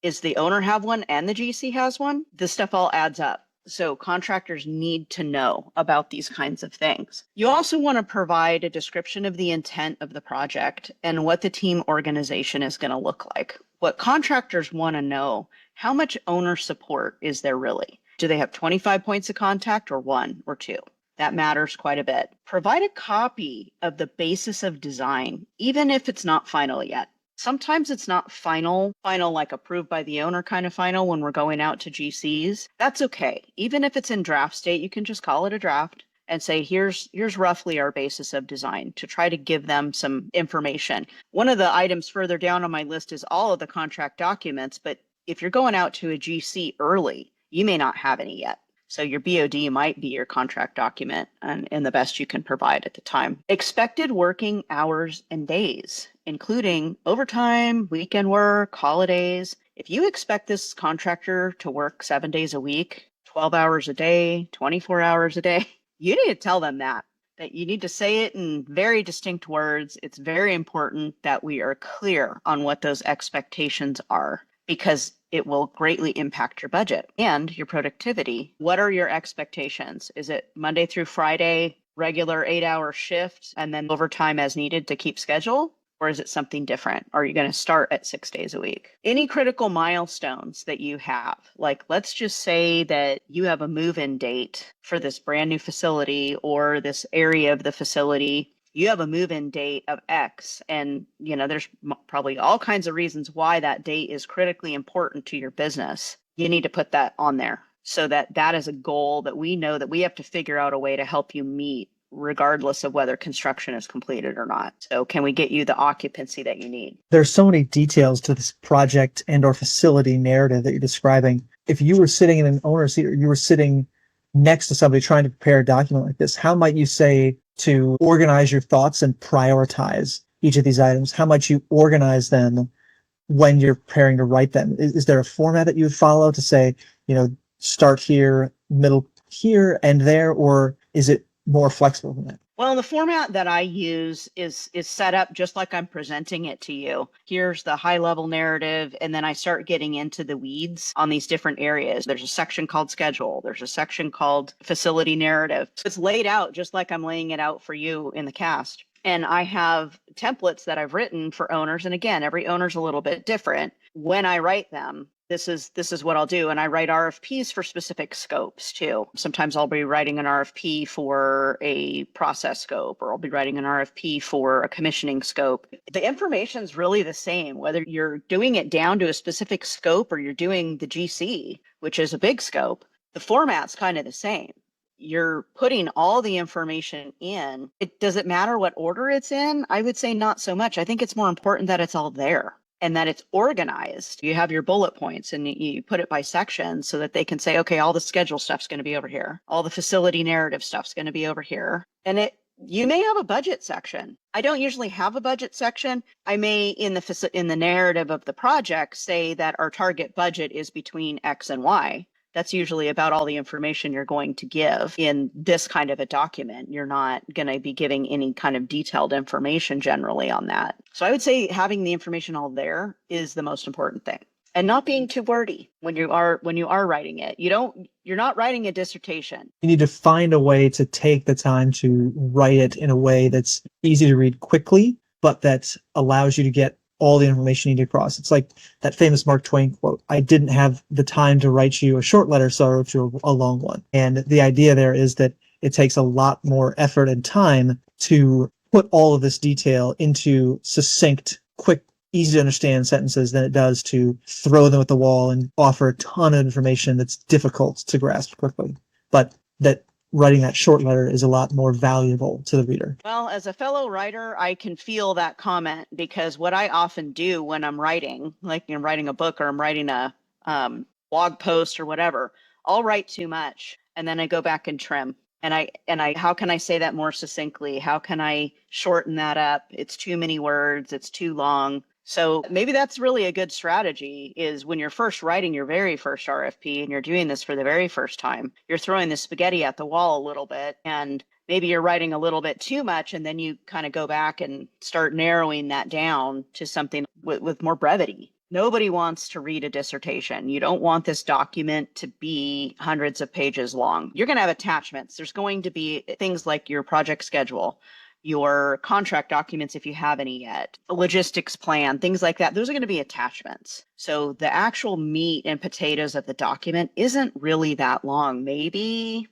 S2: Is the owner have one and the GC has one? This stuff all adds up. So contractors need to know about these kinds of things. You also want to provide a description of the intent of the project and what the team organization is going to look like. What contractors want to know, how much owner support is there really? Do they have 25 points of contact or 1 or 2? That matters quite a bit. Provide a copy of the basis of design, even if it's not final yet. Sometimes it's not final like approved by the owner kind of final when we're going out to GCs. That's okay. Even if it's in draft state, you can just call it a draft and say, here's roughly our basis of design to try to give them some information. One of the items further down on my list is all of the contract documents, but if you're going out to a GC early, you may not have any yet. So your BOD might be your contract document and the best you can provide at the time. Expected working hours and days, including overtime, weekend work, holidays. If you expect this contractor to work 7 days a week, 12 hours a day, 24 hours a day, you need to tell them that you need to say it in very distinct words. It's very important that we are clear on what those expectations are, because it will greatly impact your budget and your productivity. What are your expectations? Is it Monday through Friday, regular 8-hour shifts, and then overtime as needed to keep schedule? Or is it something different? Are you going to start at 6 days a week? Any critical milestones that you have, like let's just say that you have a move-in date for this brand new facility or this area of the facility. You have a move-in date of X, and there's probably all kinds of reasons why that date is critically important to your business. You need to put that on there so that is a goal that we know that we have to figure out a way to help you meet, regardless of whether construction is completed or not. So can we get you the occupancy that you need?
S1: There's so many details to this project and or facility narrative that you're describing. If you were sitting in an owner's seat or you were sitting next to somebody trying to prepare a document like this, how might you say to organize your thoughts and prioritize each of these items? How might you organize them when you're preparing to write them? Is there a format that you would follow to say, start here, middle here, and there, or is it more flexible than that?
S2: Well, the format that I use is set up just like I'm presenting it to you. Here's the high level narrative, and then I start getting into the weeds on these different areas. There's a section called schedule. There's a section called facility narrative. It's laid out just like I'm laying it out for you in the cast. And I have templates that I've written for owners. And again, every owner's a little bit different. When I write them, this is what I'll do. And I write RFPs for specific scopes too. Sometimes I'll be writing an RFP for a process scope, or I'll be writing an RFP for a commissioning scope. The information's really the same, whether you're doing it down to a specific scope or you're doing the GC, which is a big scope. The format's kind of the same. You're putting all the information in. Does it matter what order it's in? I would say not so much. I think it's more important that it's all there and that it's organized. You have your bullet points and you put it by section so that they can say, okay, all the schedule stuff's going to be over here. All the facility narrative stuff's going to be over here. And you may have a budget section. I don't usually have a budget section. I may, in the narrative of the project, say that our target budget is between X and Y. That's usually about all the information you're going to give in this kind of a document. You're not going to be giving any kind of detailed information generally on that. So I would say having the information all there is the most important thing, and not being too wordy when you are writing it. You're not writing a dissertation.
S1: You need to find a way to take the time to write it in a way that's easy to read quickly, but that allows you to get all the information you need across. It's like that famous Mark Twain quote, I didn't have the time to write you a short letter, so I wrote you a long one. And the idea there is that it takes a lot more effort and time to put all of this detail into succinct, quick, easy to understand sentences than it does to throw them at the wall and offer a ton of information that's difficult to grasp quickly. But that writing that short letter is a lot more valuable to the reader.
S2: Well, as a fellow writer, I can feel that comment, because what I often do when I'm writing, like I'm writing a book or I'm writing a blog post or whatever, I'll write too much and then I go back and trim. And I how can I say that more succinctly? How can I shorten that up? It's too many words, it's too long. So maybe that's really a good strategy, is when you're first writing your very first RFP and you're doing this for the very first time, you're throwing the spaghetti at the wall a little bit, and maybe you're writing a little bit too much, and then you kind of go back and start narrowing that down to something with more brevity. Nobody wants to read a dissertation. You don't want this document to be hundreds of pages long. You're going to have attachments. There's going to be things like your project schedule, your contract documents, if you have any yet, a logistics plan, things like that. Those are going to be attachments. So the actual meat and potatoes of the document isn't really that long, maybe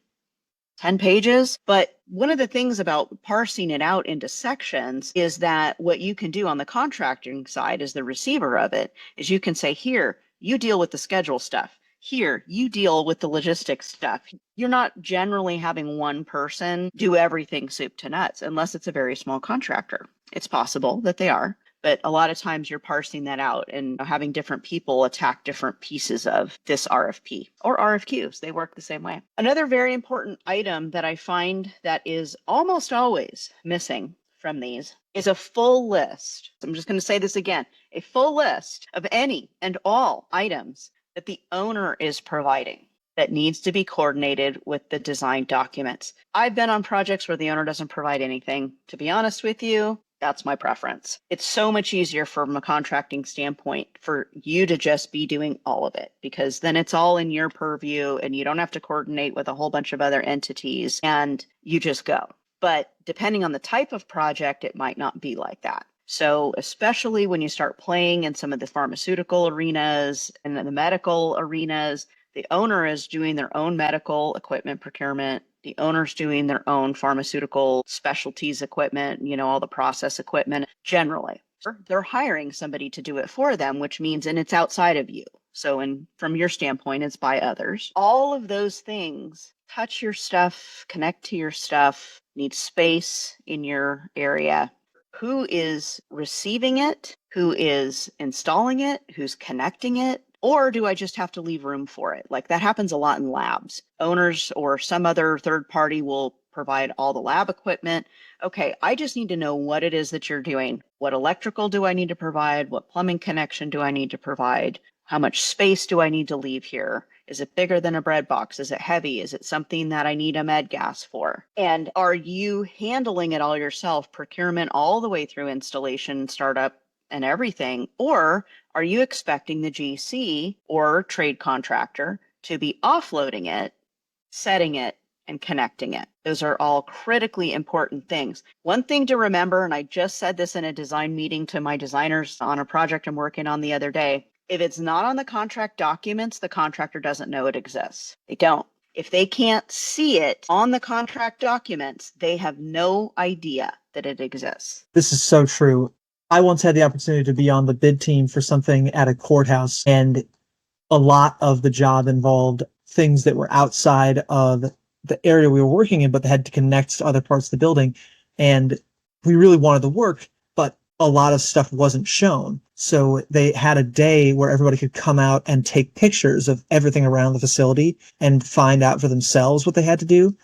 S2: 10 pages. But one of the things about parsing it out into sections is that what you can do on the contracting side as the receiver of it is you can say, here, you deal with the schedule stuff. Here, you deal with the logistics stuff. You're not generally having one person do everything soup to nuts, unless it's a very small contractor. It's possible that they are, but a lot of times you're parsing that out and having different people attack different pieces of this RFP or RFQs. They work the same way. Another very important item that I find that is almost always missing from these is a full list. I'm just going to say this again, a full list of any and all items that the owner is providing that needs to be coordinated with the design documents. I've been on projects where the owner doesn't provide anything. To be honest with you, that's my preference. It's so much easier from a contracting standpoint for you to just be doing all of it, because then it's all in your purview and you don't have to coordinate with a whole bunch of other entities and you just go. But depending on the type of project, it might not be like that. So especially when you start playing in some of the pharmaceutical arenas and the medical arenas, the owner is doing their own medical equipment procurement. The owner's doing their own pharmaceutical specialties equipment, all the process equipment generally. They're hiring somebody to do it for them, which means, and it's outside of you. So from your standpoint, it's by others. All of those things touch your stuff, connect to your stuff, need space in your area. Who is receiving it? Who is installing it? Who's connecting it? Or do I just have to leave room for it? Like that happens a lot in labs. Owners or some other third party will provide all the lab equipment. Okay, I just need to know what it is that you're doing. What electrical do I need to provide? What plumbing connection do I need to provide? How much space do I need to leave here? Is it bigger than a bread box? Is it heavy? Is it something that I need a med gas for? And are you handling it all yourself, procurement all the way through installation, startup, and everything? Or are you expecting the GC or trade contractor to be offloading it, setting it, and connecting it? Those are all critically important things. One thing to remember, and I just said this in a design meeting to my designers on a project I'm working on the other day, if it's not on the contract documents, the contractor doesn't know it exists. They don't. If they can't see it on the contract documents, they have no idea that it exists.
S1: This is so true. I once had the opportunity to be on the bid team for something at a courthouse, and a lot of the job involved things that were outside of the area we were working in, but they had to connect to other parts of the building. And we really wanted the work, but a lot of stuff wasn't shown. So they had a day where everybody could come out and take pictures of everything around the facility and find out for themselves what they had to do.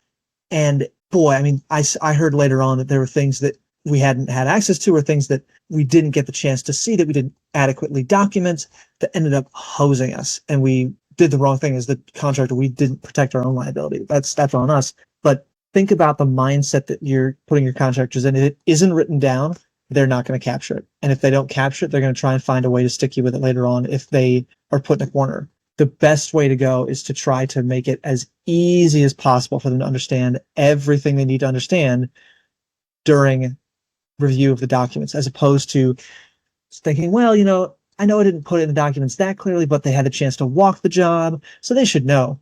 S1: And boy, I mean, I heard later on that there were things that we hadn't had access to, or things that we didn't get the chance to see, that we didn't adequately document, that ended up hosing us. And we did the wrong thing as the contractor. We didn't protect our own liability. That's on us. But think about the mindset that you're putting your contractors in. If it isn't written down, they're not going to capture it. And if they don't capture it, they're going to try and find a way to stick you with it later on if they are put in a corner. The best way to go is to try to make it as easy as possible for them to understand everything they need to understand during review of the documents, as opposed to thinking, well, I know I didn't put it in the documents that clearly, but they had a chance to walk the job, so they should know.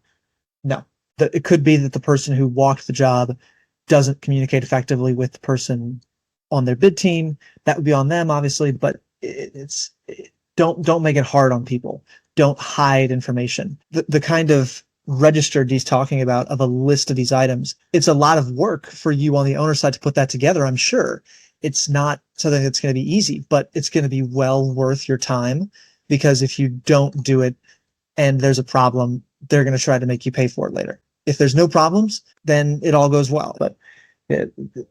S1: No, it could be that the person who walked the job doesn't communicate effectively with the person on their bid team. That would be on them, obviously, but don't make it hard on people. Don't hide information. The kind of register he's talking about of a list of these items, it's a lot of work for you on the owner side to put that together, I'm sure. It's not something that's going to be easy, but it's going to be well worth your time, because if you don't do it and there's a problem, they're going to try to make you pay for it later. If there's no problems, then it all goes well. But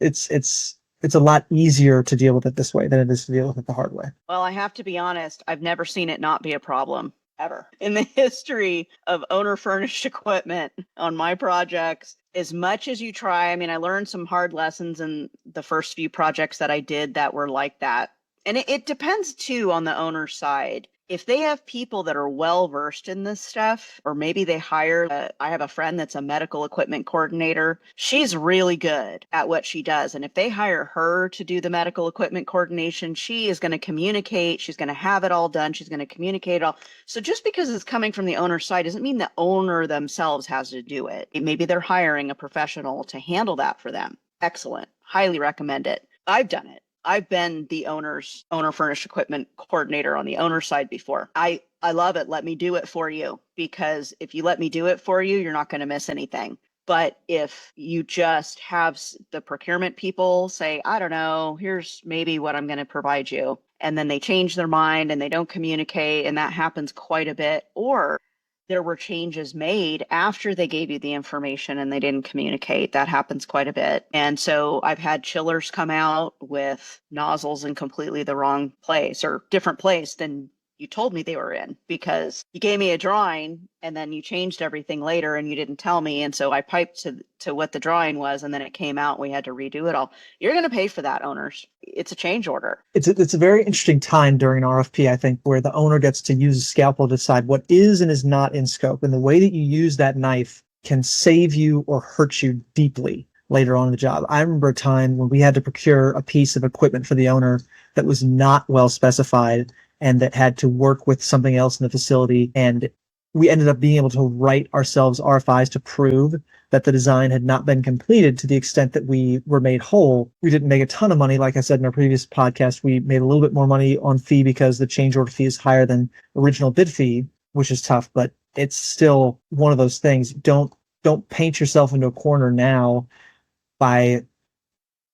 S1: it's a lot easier to deal with it this way than it is to deal with it the hard way.
S2: Well, I have to be honest, I've never seen it not be a problem. Ever. In the history of owner furnished equipment on my projects, as much as you try, I mean, I learned some hard lessons in the first few projects that I did that were like that. And it depends too on the owner side. If they have people that are well versed in this stuff, or maybe they hire, I have a friend that's a medical equipment coordinator. She's really good at what she does. And if they hire her to do the medical equipment coordination, she is going to communicate. She's going to have it all done. She's going to communicate it all. So just because it's coming from the owner's side doesn't mean the owner themselves has to do it. Maybe they're hiring a professional to handle that for them. Excellent. Highly recommend it. I've done it. I've been the owner furnished equipment coordinator on the owner side before. I love it. Let me do it for you, because if you let me do it for you, you're not going to miss anything. But if you just have the procurement people say, I don't know, here's maybe what I'm going to provide you, and then they change their mind and they don't communicate, and that happens quite a bit, or there were changes made after they gave you the information and they didn't communicate. That happens quite a bit. And so I've had chillers come out with nozzles in completely the wrong place, or different place than you told me they were in, because you gave me a drawing and then you changed everything later and you didn't tell me. And so I piped to what the drawing was, and then it came out, we had to redo it all. You're going to pay for that, owners. It's a change order.
S1: It's a very interesting time during an RFP, I think, where the owner gets to use a scalpel to decide what is and is not in scope. And the way that you use that knife can save you or hurt you deeply later on in the job. I remember a time when we had to procure a piece of equipment for the owner that was not well specified, and that had to work with something else in the facility. And we ended up being able to write ourselves RFIs to prove that the design had not been completed to the extent that we were made whole. We didn't make a ton of money. Like I said in our previous podcast, we made a little bit more money on fee because the change order fee is higher than original bid fee, which is tough, but it's still one of those things. Don't paint yourself into a corner now by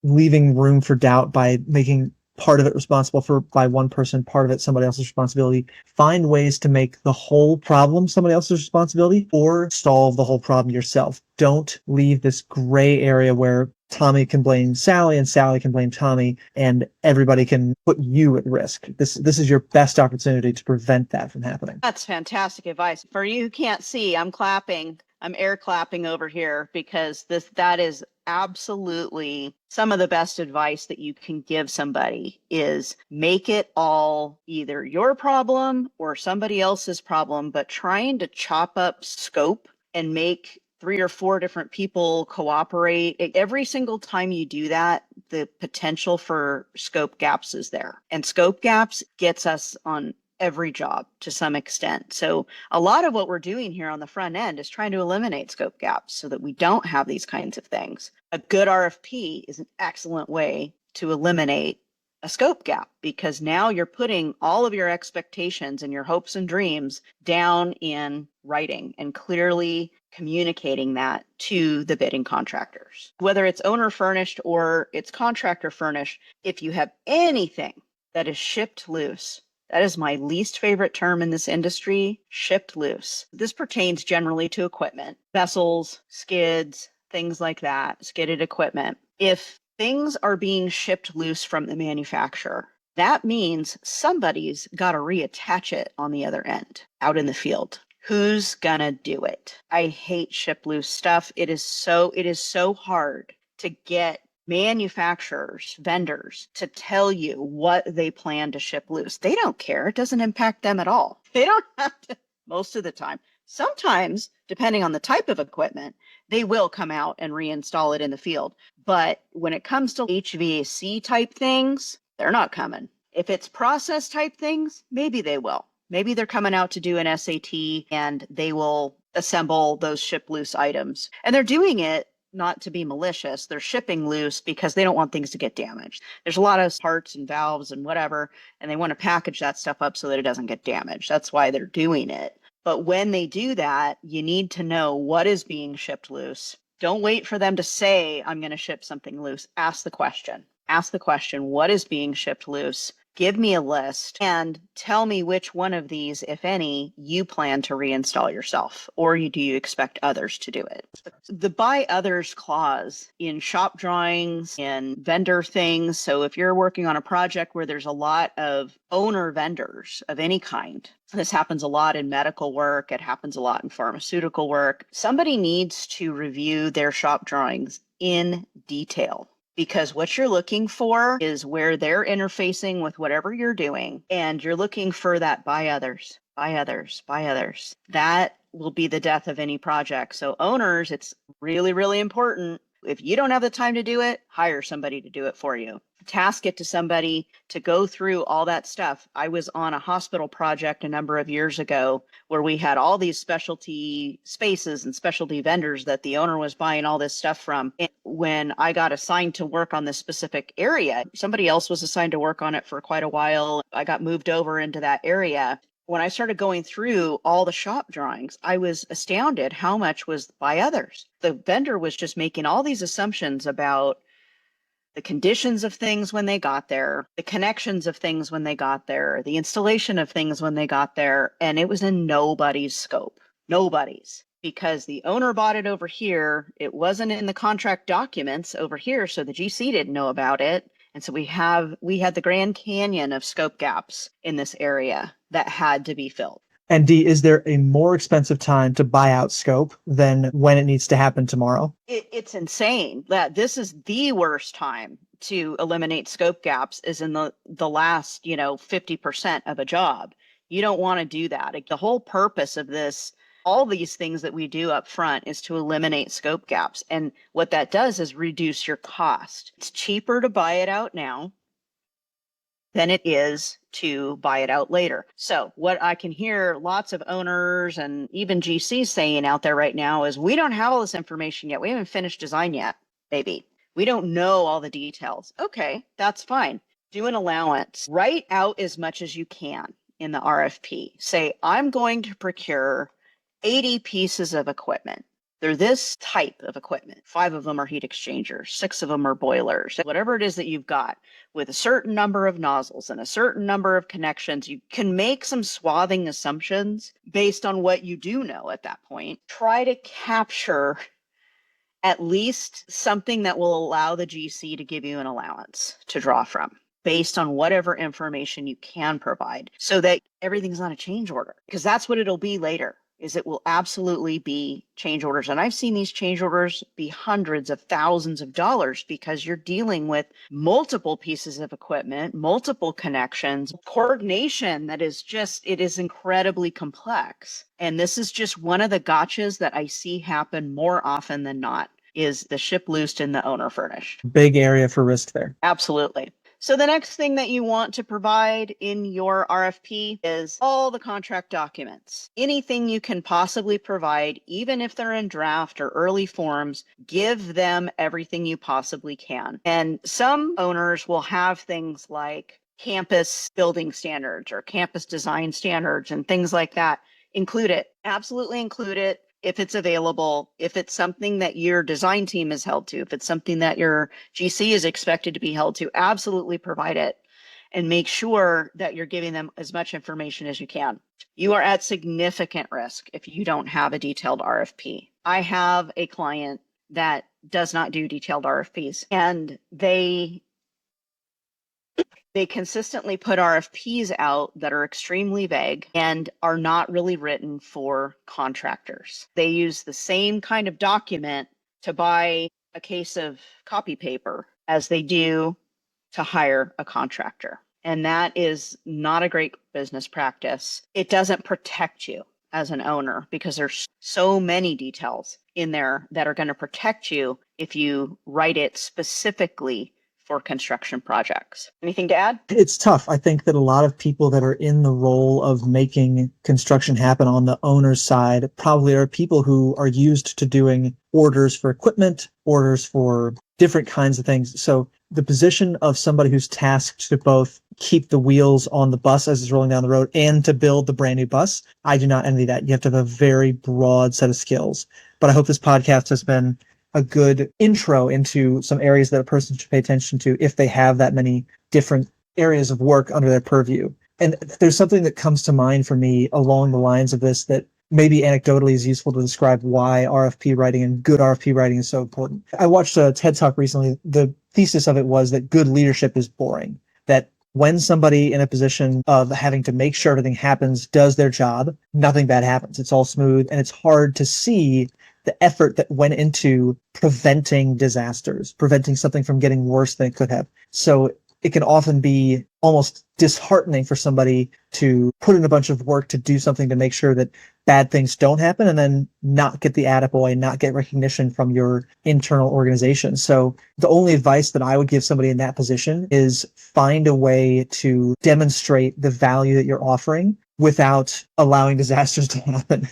S1: leaving room for doubt, by making part of it responsible for by one person, part of it somebody else's responsibility. Find ways to make the whole problem somebody else's responsibility or solve the whole problem yourself. Don't leave this gray area where Tommy can blame Sally and Sally can blame Tommy and everybody can put you at risk. This is your best opportunity to prevent that from happening.
S2: That's fantastic advice. For you who can't see, I'm clapping. I'm air clapping over here because that is absolutely some of the best advice that you can give somebody is make it all either your problem or somebody else's problem, but trying to chop up scope and make 3 or 4 different people cooperate. Every single time you do that, the potential for scope gaps is there. And scope gaps gets us on every job to some extent. So a lot of what we're doing here on the front end is trying to eliminate scope gaps so that we don't have these kinds of things. A good RFP is an excellent way to eliminate a scope gap because now you're putting all of your expectations and your hopes and dreams down in writing and clearly communicating that to the bidding contractors. Whether it's owner furnished or it's contractor furnished, if you have anything that is shipped loose, that is my least favorite term in this industry, shipped loose. This pertains generally to equipment, vessels, skids, things like that, skidded equipment. If things are being shipped loose from the manufacturer, that means somebody's got to reattach it on the other end out in the field. Who's gonna do it? I hate ship loose stuff. It is so hard to get manufacturers, vendors to tell you what they plan to ship loose. They don't care. It doesn't impact them at all. They don't have to most of the time. Sometimes, depending on the type of equipment, they will come out and reinstall it in the field. But when it comes to HVAC type things, they're not coming. If it's process type things, maybe they will. Maybe they're coming out to do an SAT and they will assemble those ship loose items. And they're doing it not to be malicious. They're shipping loose because they don't want things to get damaged. There's a lot of parts and valves and whatever, and they want to package that stuff up so that it doesn't get damaged. That's why they're doing it. But when they do that, you need to know what is being shipped loose. Don't wait for them to say, I'm going to ship something loose. Ask the question. Ask the question, what is being shipped loose? Give me a list and tell me which one of these, if any, you plan to reinstall yourself, or do you expect others to do it? The by others clause in shop drawings, in vendor things. So if you're working on a project where there's a lot of owner vendors of any kind, this happens a lot in medical work, it happens a lot in pharmaceutical work, somebody needs to review their shop drawings in detail. Because what you're looking for is where they're interfacing with whatever you're doing. And you're looking for that by others, by others, by others. That will be the death of any project. So owners, it's really, really important. If you don't have the time to do it, hire somebody to do it for you. Task it to somebody to go through all that stuff. I was on a hospital project a number of years ago where we had all these specialty spaces and specialty vendors that the owner was buying all this stuff from. And when I got assigned to work on this specific area, somebody else was assigned to work on it for quite a while. I got moved over into that area. When I started going through all the shop drawings, I was astounded how much was by others. The vendor was just making all these assumptions about the conditions of things when they got there, the connections of things when they got there, the installation of things when they got there, and it was in nobody's scope. Nobody's. Because the owner bought it over here, it wasn't in the contract documents over here, so the GC didn't know about it. And so we had the Grand Canyon of scope gaps in this area that had to be filled.
S1: And D, is there a more expensive time to buy out scope than when it needs to happen tomorrow?
S2: It's insane that this is the worst time to eliminate scope gaps is in the last, 50% of a job. You don't want to do that. The whole purpose of this, all these things that we do up front is to eliminate scope gaps. And what that does is reduce your cost. It's cheaper to buy it out now than it is to buy it out later. So what I can hear lots of owners and even GCs saying out there right now is we don't have all this information yet. We haven't finished design yet, maybe. We don't know all the details. Okay, that's fine. Do an allowance. Write out as much as you can in the RFP. Say, I'm going to procure 80 pieces of equipment. They're this type of equipment. 5 of them are heat exchangers, 6 of them are boilers. Whatever it is that you've got with a certain number of nozzles and a certain number of connections, you can make some swathing assumptions based on what you do know at that point. Try to capture at least something that will allow the GC to give you an allowance to draw from based on whatever information you can provide so that everything's on a change order, because that's what it'll be later. Is it will absolutely be change orders. And I've seen these change orders be hundreds of thousands of dollars because you're dealing with multiple pieces of equipment, multiple connections, coordination that is just, it is incredibly complex. And this is just one of the gotchas that I see happen more often than not, is the ship loosed and the owner furnished.
S1: Big area for risk there.
S2: Absolutely. So the next thing that you want to provide in your RFP is all the contract documents. Anything you can possibly provide, even if they're in draft or early forms, give them everything you possibly can. And some owners will have things like campus building standards or campus design standards and things like that. Include it. Absolutely include it. If it's available, if it's something that your design team is held to, if it's something that your GC is expected to be held to, absolutely provide it and make sure that you're giving them as much information as you can. You are at significant risk if you don't have a detailed RFP. I have a client that does not do detailed RFPs, and they consistently put RFPs out that are extremely vague and are not really written for contractors. They use the same kind of document to buy a case of copy paper as they do to hire a contractor. And that is not a great business practice. It doesn't protect you as an owner because there's so many details in there that are going to protect you if you write it specifically for construction projects. Anything to add?
S1: It's tough. I think that a lot of people that are in the role of making construction happen on the owner's side probably are people who are used to doing orders for equipment, orders for different kinds of things. So the position of somebody who's tasked to both keep the wheels on the bus as it's rolling down the road and to build the brand new bus, I do not envy that. You have to have a very broad set of skills. But I hope this podcast has been a good intro into some areas that a person should pay attention to if they have that many different areas of work under their purview. And there's something that comes to mind for me along the lines of this that maybe anecdotally is useful to describe why RFP writing and good RFP writing is so important. I watched a TED Talk recently. The thesis of it was that good leadership is boring, that when somebody in a position of having to make sure everything happens does their job, nothing bad happens. It's all smooth, and it's hard to see the effort that went into preventing disasters, preventing something from getting worse than it could have. So it can often be almost disheartening for somebody to put in a bunch of work to do something to make sure that bad things don't happen and then not get the attaboy, not get recognition from your internal organization. So the only advice that I would give somebody in that position is find a way to demonstrate the value that you're offering without allowing disasters to happen.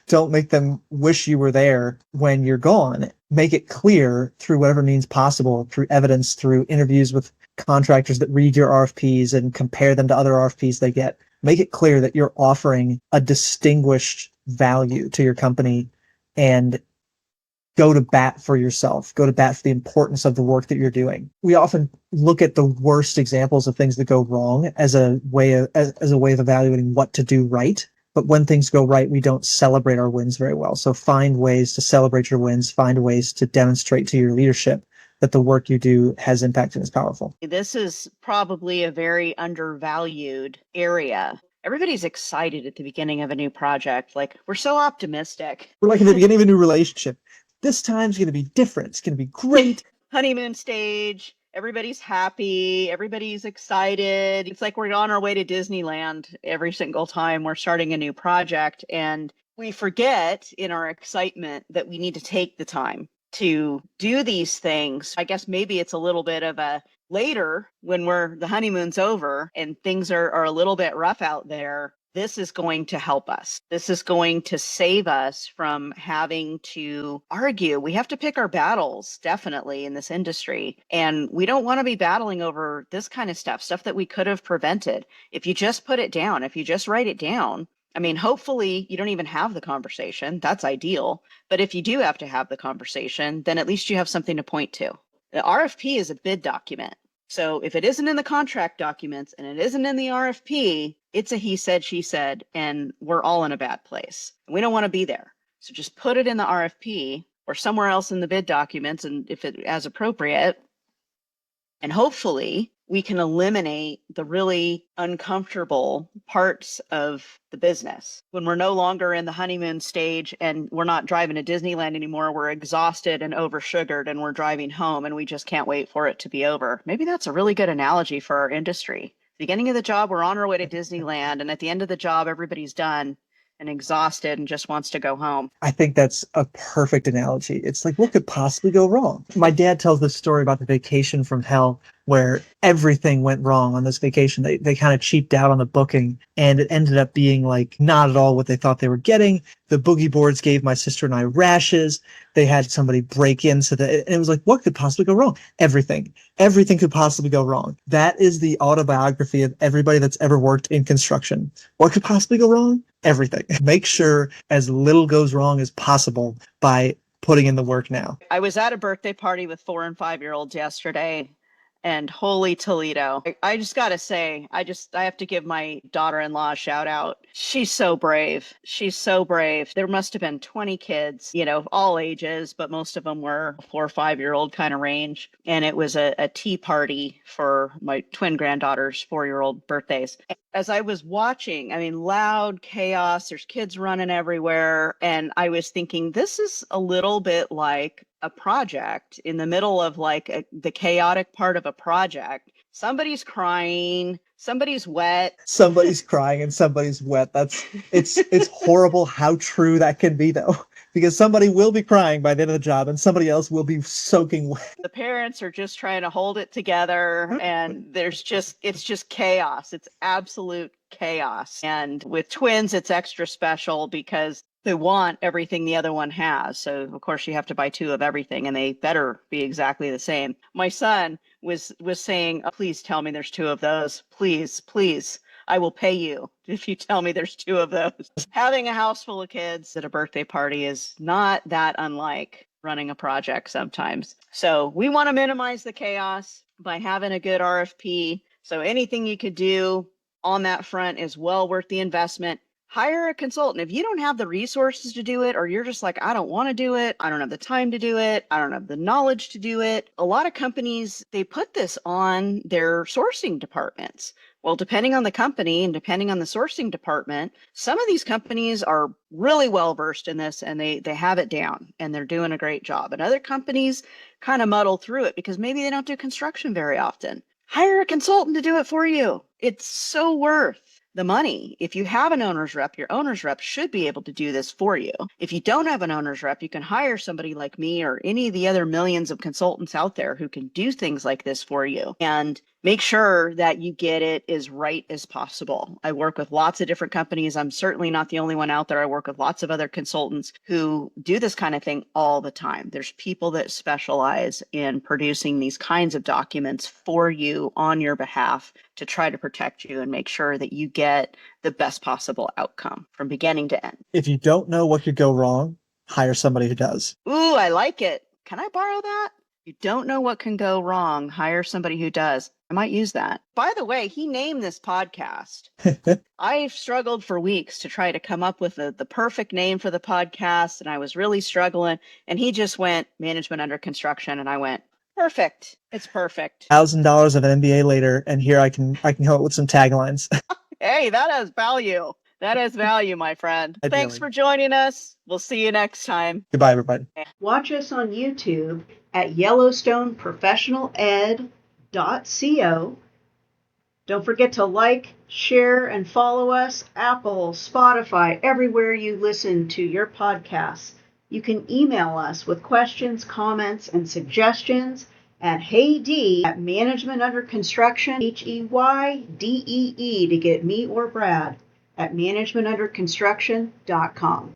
S1: Don't make them wish you were there when you're gone. Make it clear through whatever means possible, through evidence, through interviews with contractors that read your RFPs and compare them to other RFPs they get. Make it clear that you're offering a distinguished value to your company and go to bat for yourself. Go to bat for the importance of the work that you're doing. We often look at the worst examples of things that go wrong as a way of evaluating what to do right. But when things go right, we don't celebrate our wins very well. So find ways to celebrate your wins, find ways to demonstrate to your leadership that the work you do has impact and is powerful.
S2: This is probably a very undervalued area. Everybody's excited at the beginning of a new project. Like, we're so optimistic.
S1: We're like in the beginning of a new relationship. This time's going to be different. It's going to be great.
S2: Honeymoon stage. Everybody's happy. Everybody's excited. It's like we're on our way to Disneyland every single time we're starting a new project. And we forget in our excitement that we need to take the time to do these things. I guess maybe it's a little bit of a later when the honeymoon's over and things are a little bit rough out there. This is going to help us. This is going to save us from having to argue. We have to pick our battles, definitely, in this industry. And we don't want to be battling over this kind of stuff that we could have prevented. If you just put it down, if you just write it down, I mean, hopefully you don't even have the conversation. That's ideal. But if you do have to have the conversation, then at least you have something to point to. The RFP is a bid document. So if it isn't in the contract documents and it isn't in the RFP, it's a he said, she said, and we're all in a bad place. We don't want to be there. So just put it in the RFP or somewhere else in the bid documents, and if it as appropriate, and hopefully we can eliminate the really uncomfortable parts of the business. When we're no longer in the honeymoon stage and we're not driving to Disneyland anymore, we're exhausted and oversugared and we're driving home and we just can't wait for it to be over. Maybe that's a really good analogy for our industry. Beginning of the job, we're on our way to Disneyland, and at the end of the job, everybody's done and exhausted and just wants to go home.
S1: I think that's a perfect analogy. It's like, what could possibly go wrong? My dad tells this story about the vacation from hell where everything went wrong on this vacation. They kind of cheaped out on the booking, and it ended up being like not at all what they thought they were getting. The boogie boards gave my sister and I rashes. They had somebody break in, and it was like, what could possibly go wrong? Everything could possibly go wrong. That is the autobiography of everybody that's ever worked in construction. What could possibly go wrong? Everything. Make sure as little goes wrong as possible by putting in the work now.
S2: I was at a birthday party with 4 and 5-year-olds yesterday, and holy Toledo. I just got to say, I have to give my daughter-in-law a shout out. She's so brave. She's so brave. There must have been 20 kids, all ages, but most of them were 4 or 5-year-old kind of range. And it was a tea party for my twin granddaughter's 4-year-old birthdays. As I was watching, loud chaos, there's kids running everywhere. And I was thinking, this is a little bit like a project in the middle of the chaotic part of a project. Somebody's crying, somebody's wet.
S1: Somebody's crying and somebody's wet. It's horrible how true that can be though, because somebody will be crying by the end of the job and somebody else will be soaking wet.
S2: The parents are just trying to hold it together, and it's just chaos. It's absolute chaos. And with twins, it's extra special because they want everything the other one has. So of course you have to buy 2 of everything, and they better be exactly the same. My son was saying, please tell me there's 2 of those. Please. I will pay you if you tell me there's 2 of those. Having a house full of kids at a birthday party is not that unlike running a project sometimes. So we want to minimize the chaos by having a good RFP. So anything you could do on that front is well worth the investment. Hire a consultant. If you don't have the resources to do it, or you're just like, I don't want to do it, I don't have the time to do it, I don't have the knowledge to do it. A lot of companies, they put this on their sourcing departments. Well, depending on the company and depending on the sourcing department, some of these companies are really well versed in this, and they have it down and they're doing a great job. And other companies kind of muddle through it because maybe they don't do construction very often. Hire a consultant to do it for you. It's so worth the money. If you have an owner's rep, your owner's rep should be able to do this for you. If you don't have an owner's rep, you can hire somebody like me or any of the other millions of consultants out there who can do things like this for you, and make sure that you get it as right as possible. I work with lots of different companies. I'm certainly not the only one out there. I work with lots of other consultants who do this kind of thing all the time. There's people that specialize in producing these kinds of documents for you on your behalf to try to protect you and make sure that you get the best possible outcome from beginning to end.
S1: If you don't know what could go wrong, hire somebody who does.
S2: Ooh, I like it. Can I borrow that? You don't know what can go wrong, hire somebody who does. I might use that. By the way, he named this podcast. I've struggled for weeks to try to come up with the perfect name for the podcast, and I was really struggling. And he just went management under construction, and I went, perfect. It's perfect.
S1: $1,000 of an MBA later, and here I can come up with some taglines.
S2: Hey, that has value. That has value, my friend. Thanks for joining us. We'll see you next time.
S1: Goodbye, everybody.
S2: Watch us on YouTube at YellowstoneProfessionalEd.co. Don't forget to like, share, and follow us. Apple, Spotify, everywhere you listen to your podcasts. You can email us with questions, comments, and suggestions at heyd@managementunderconstruction, HEYDEE, to get me or Brad at managementunderconstruction.com.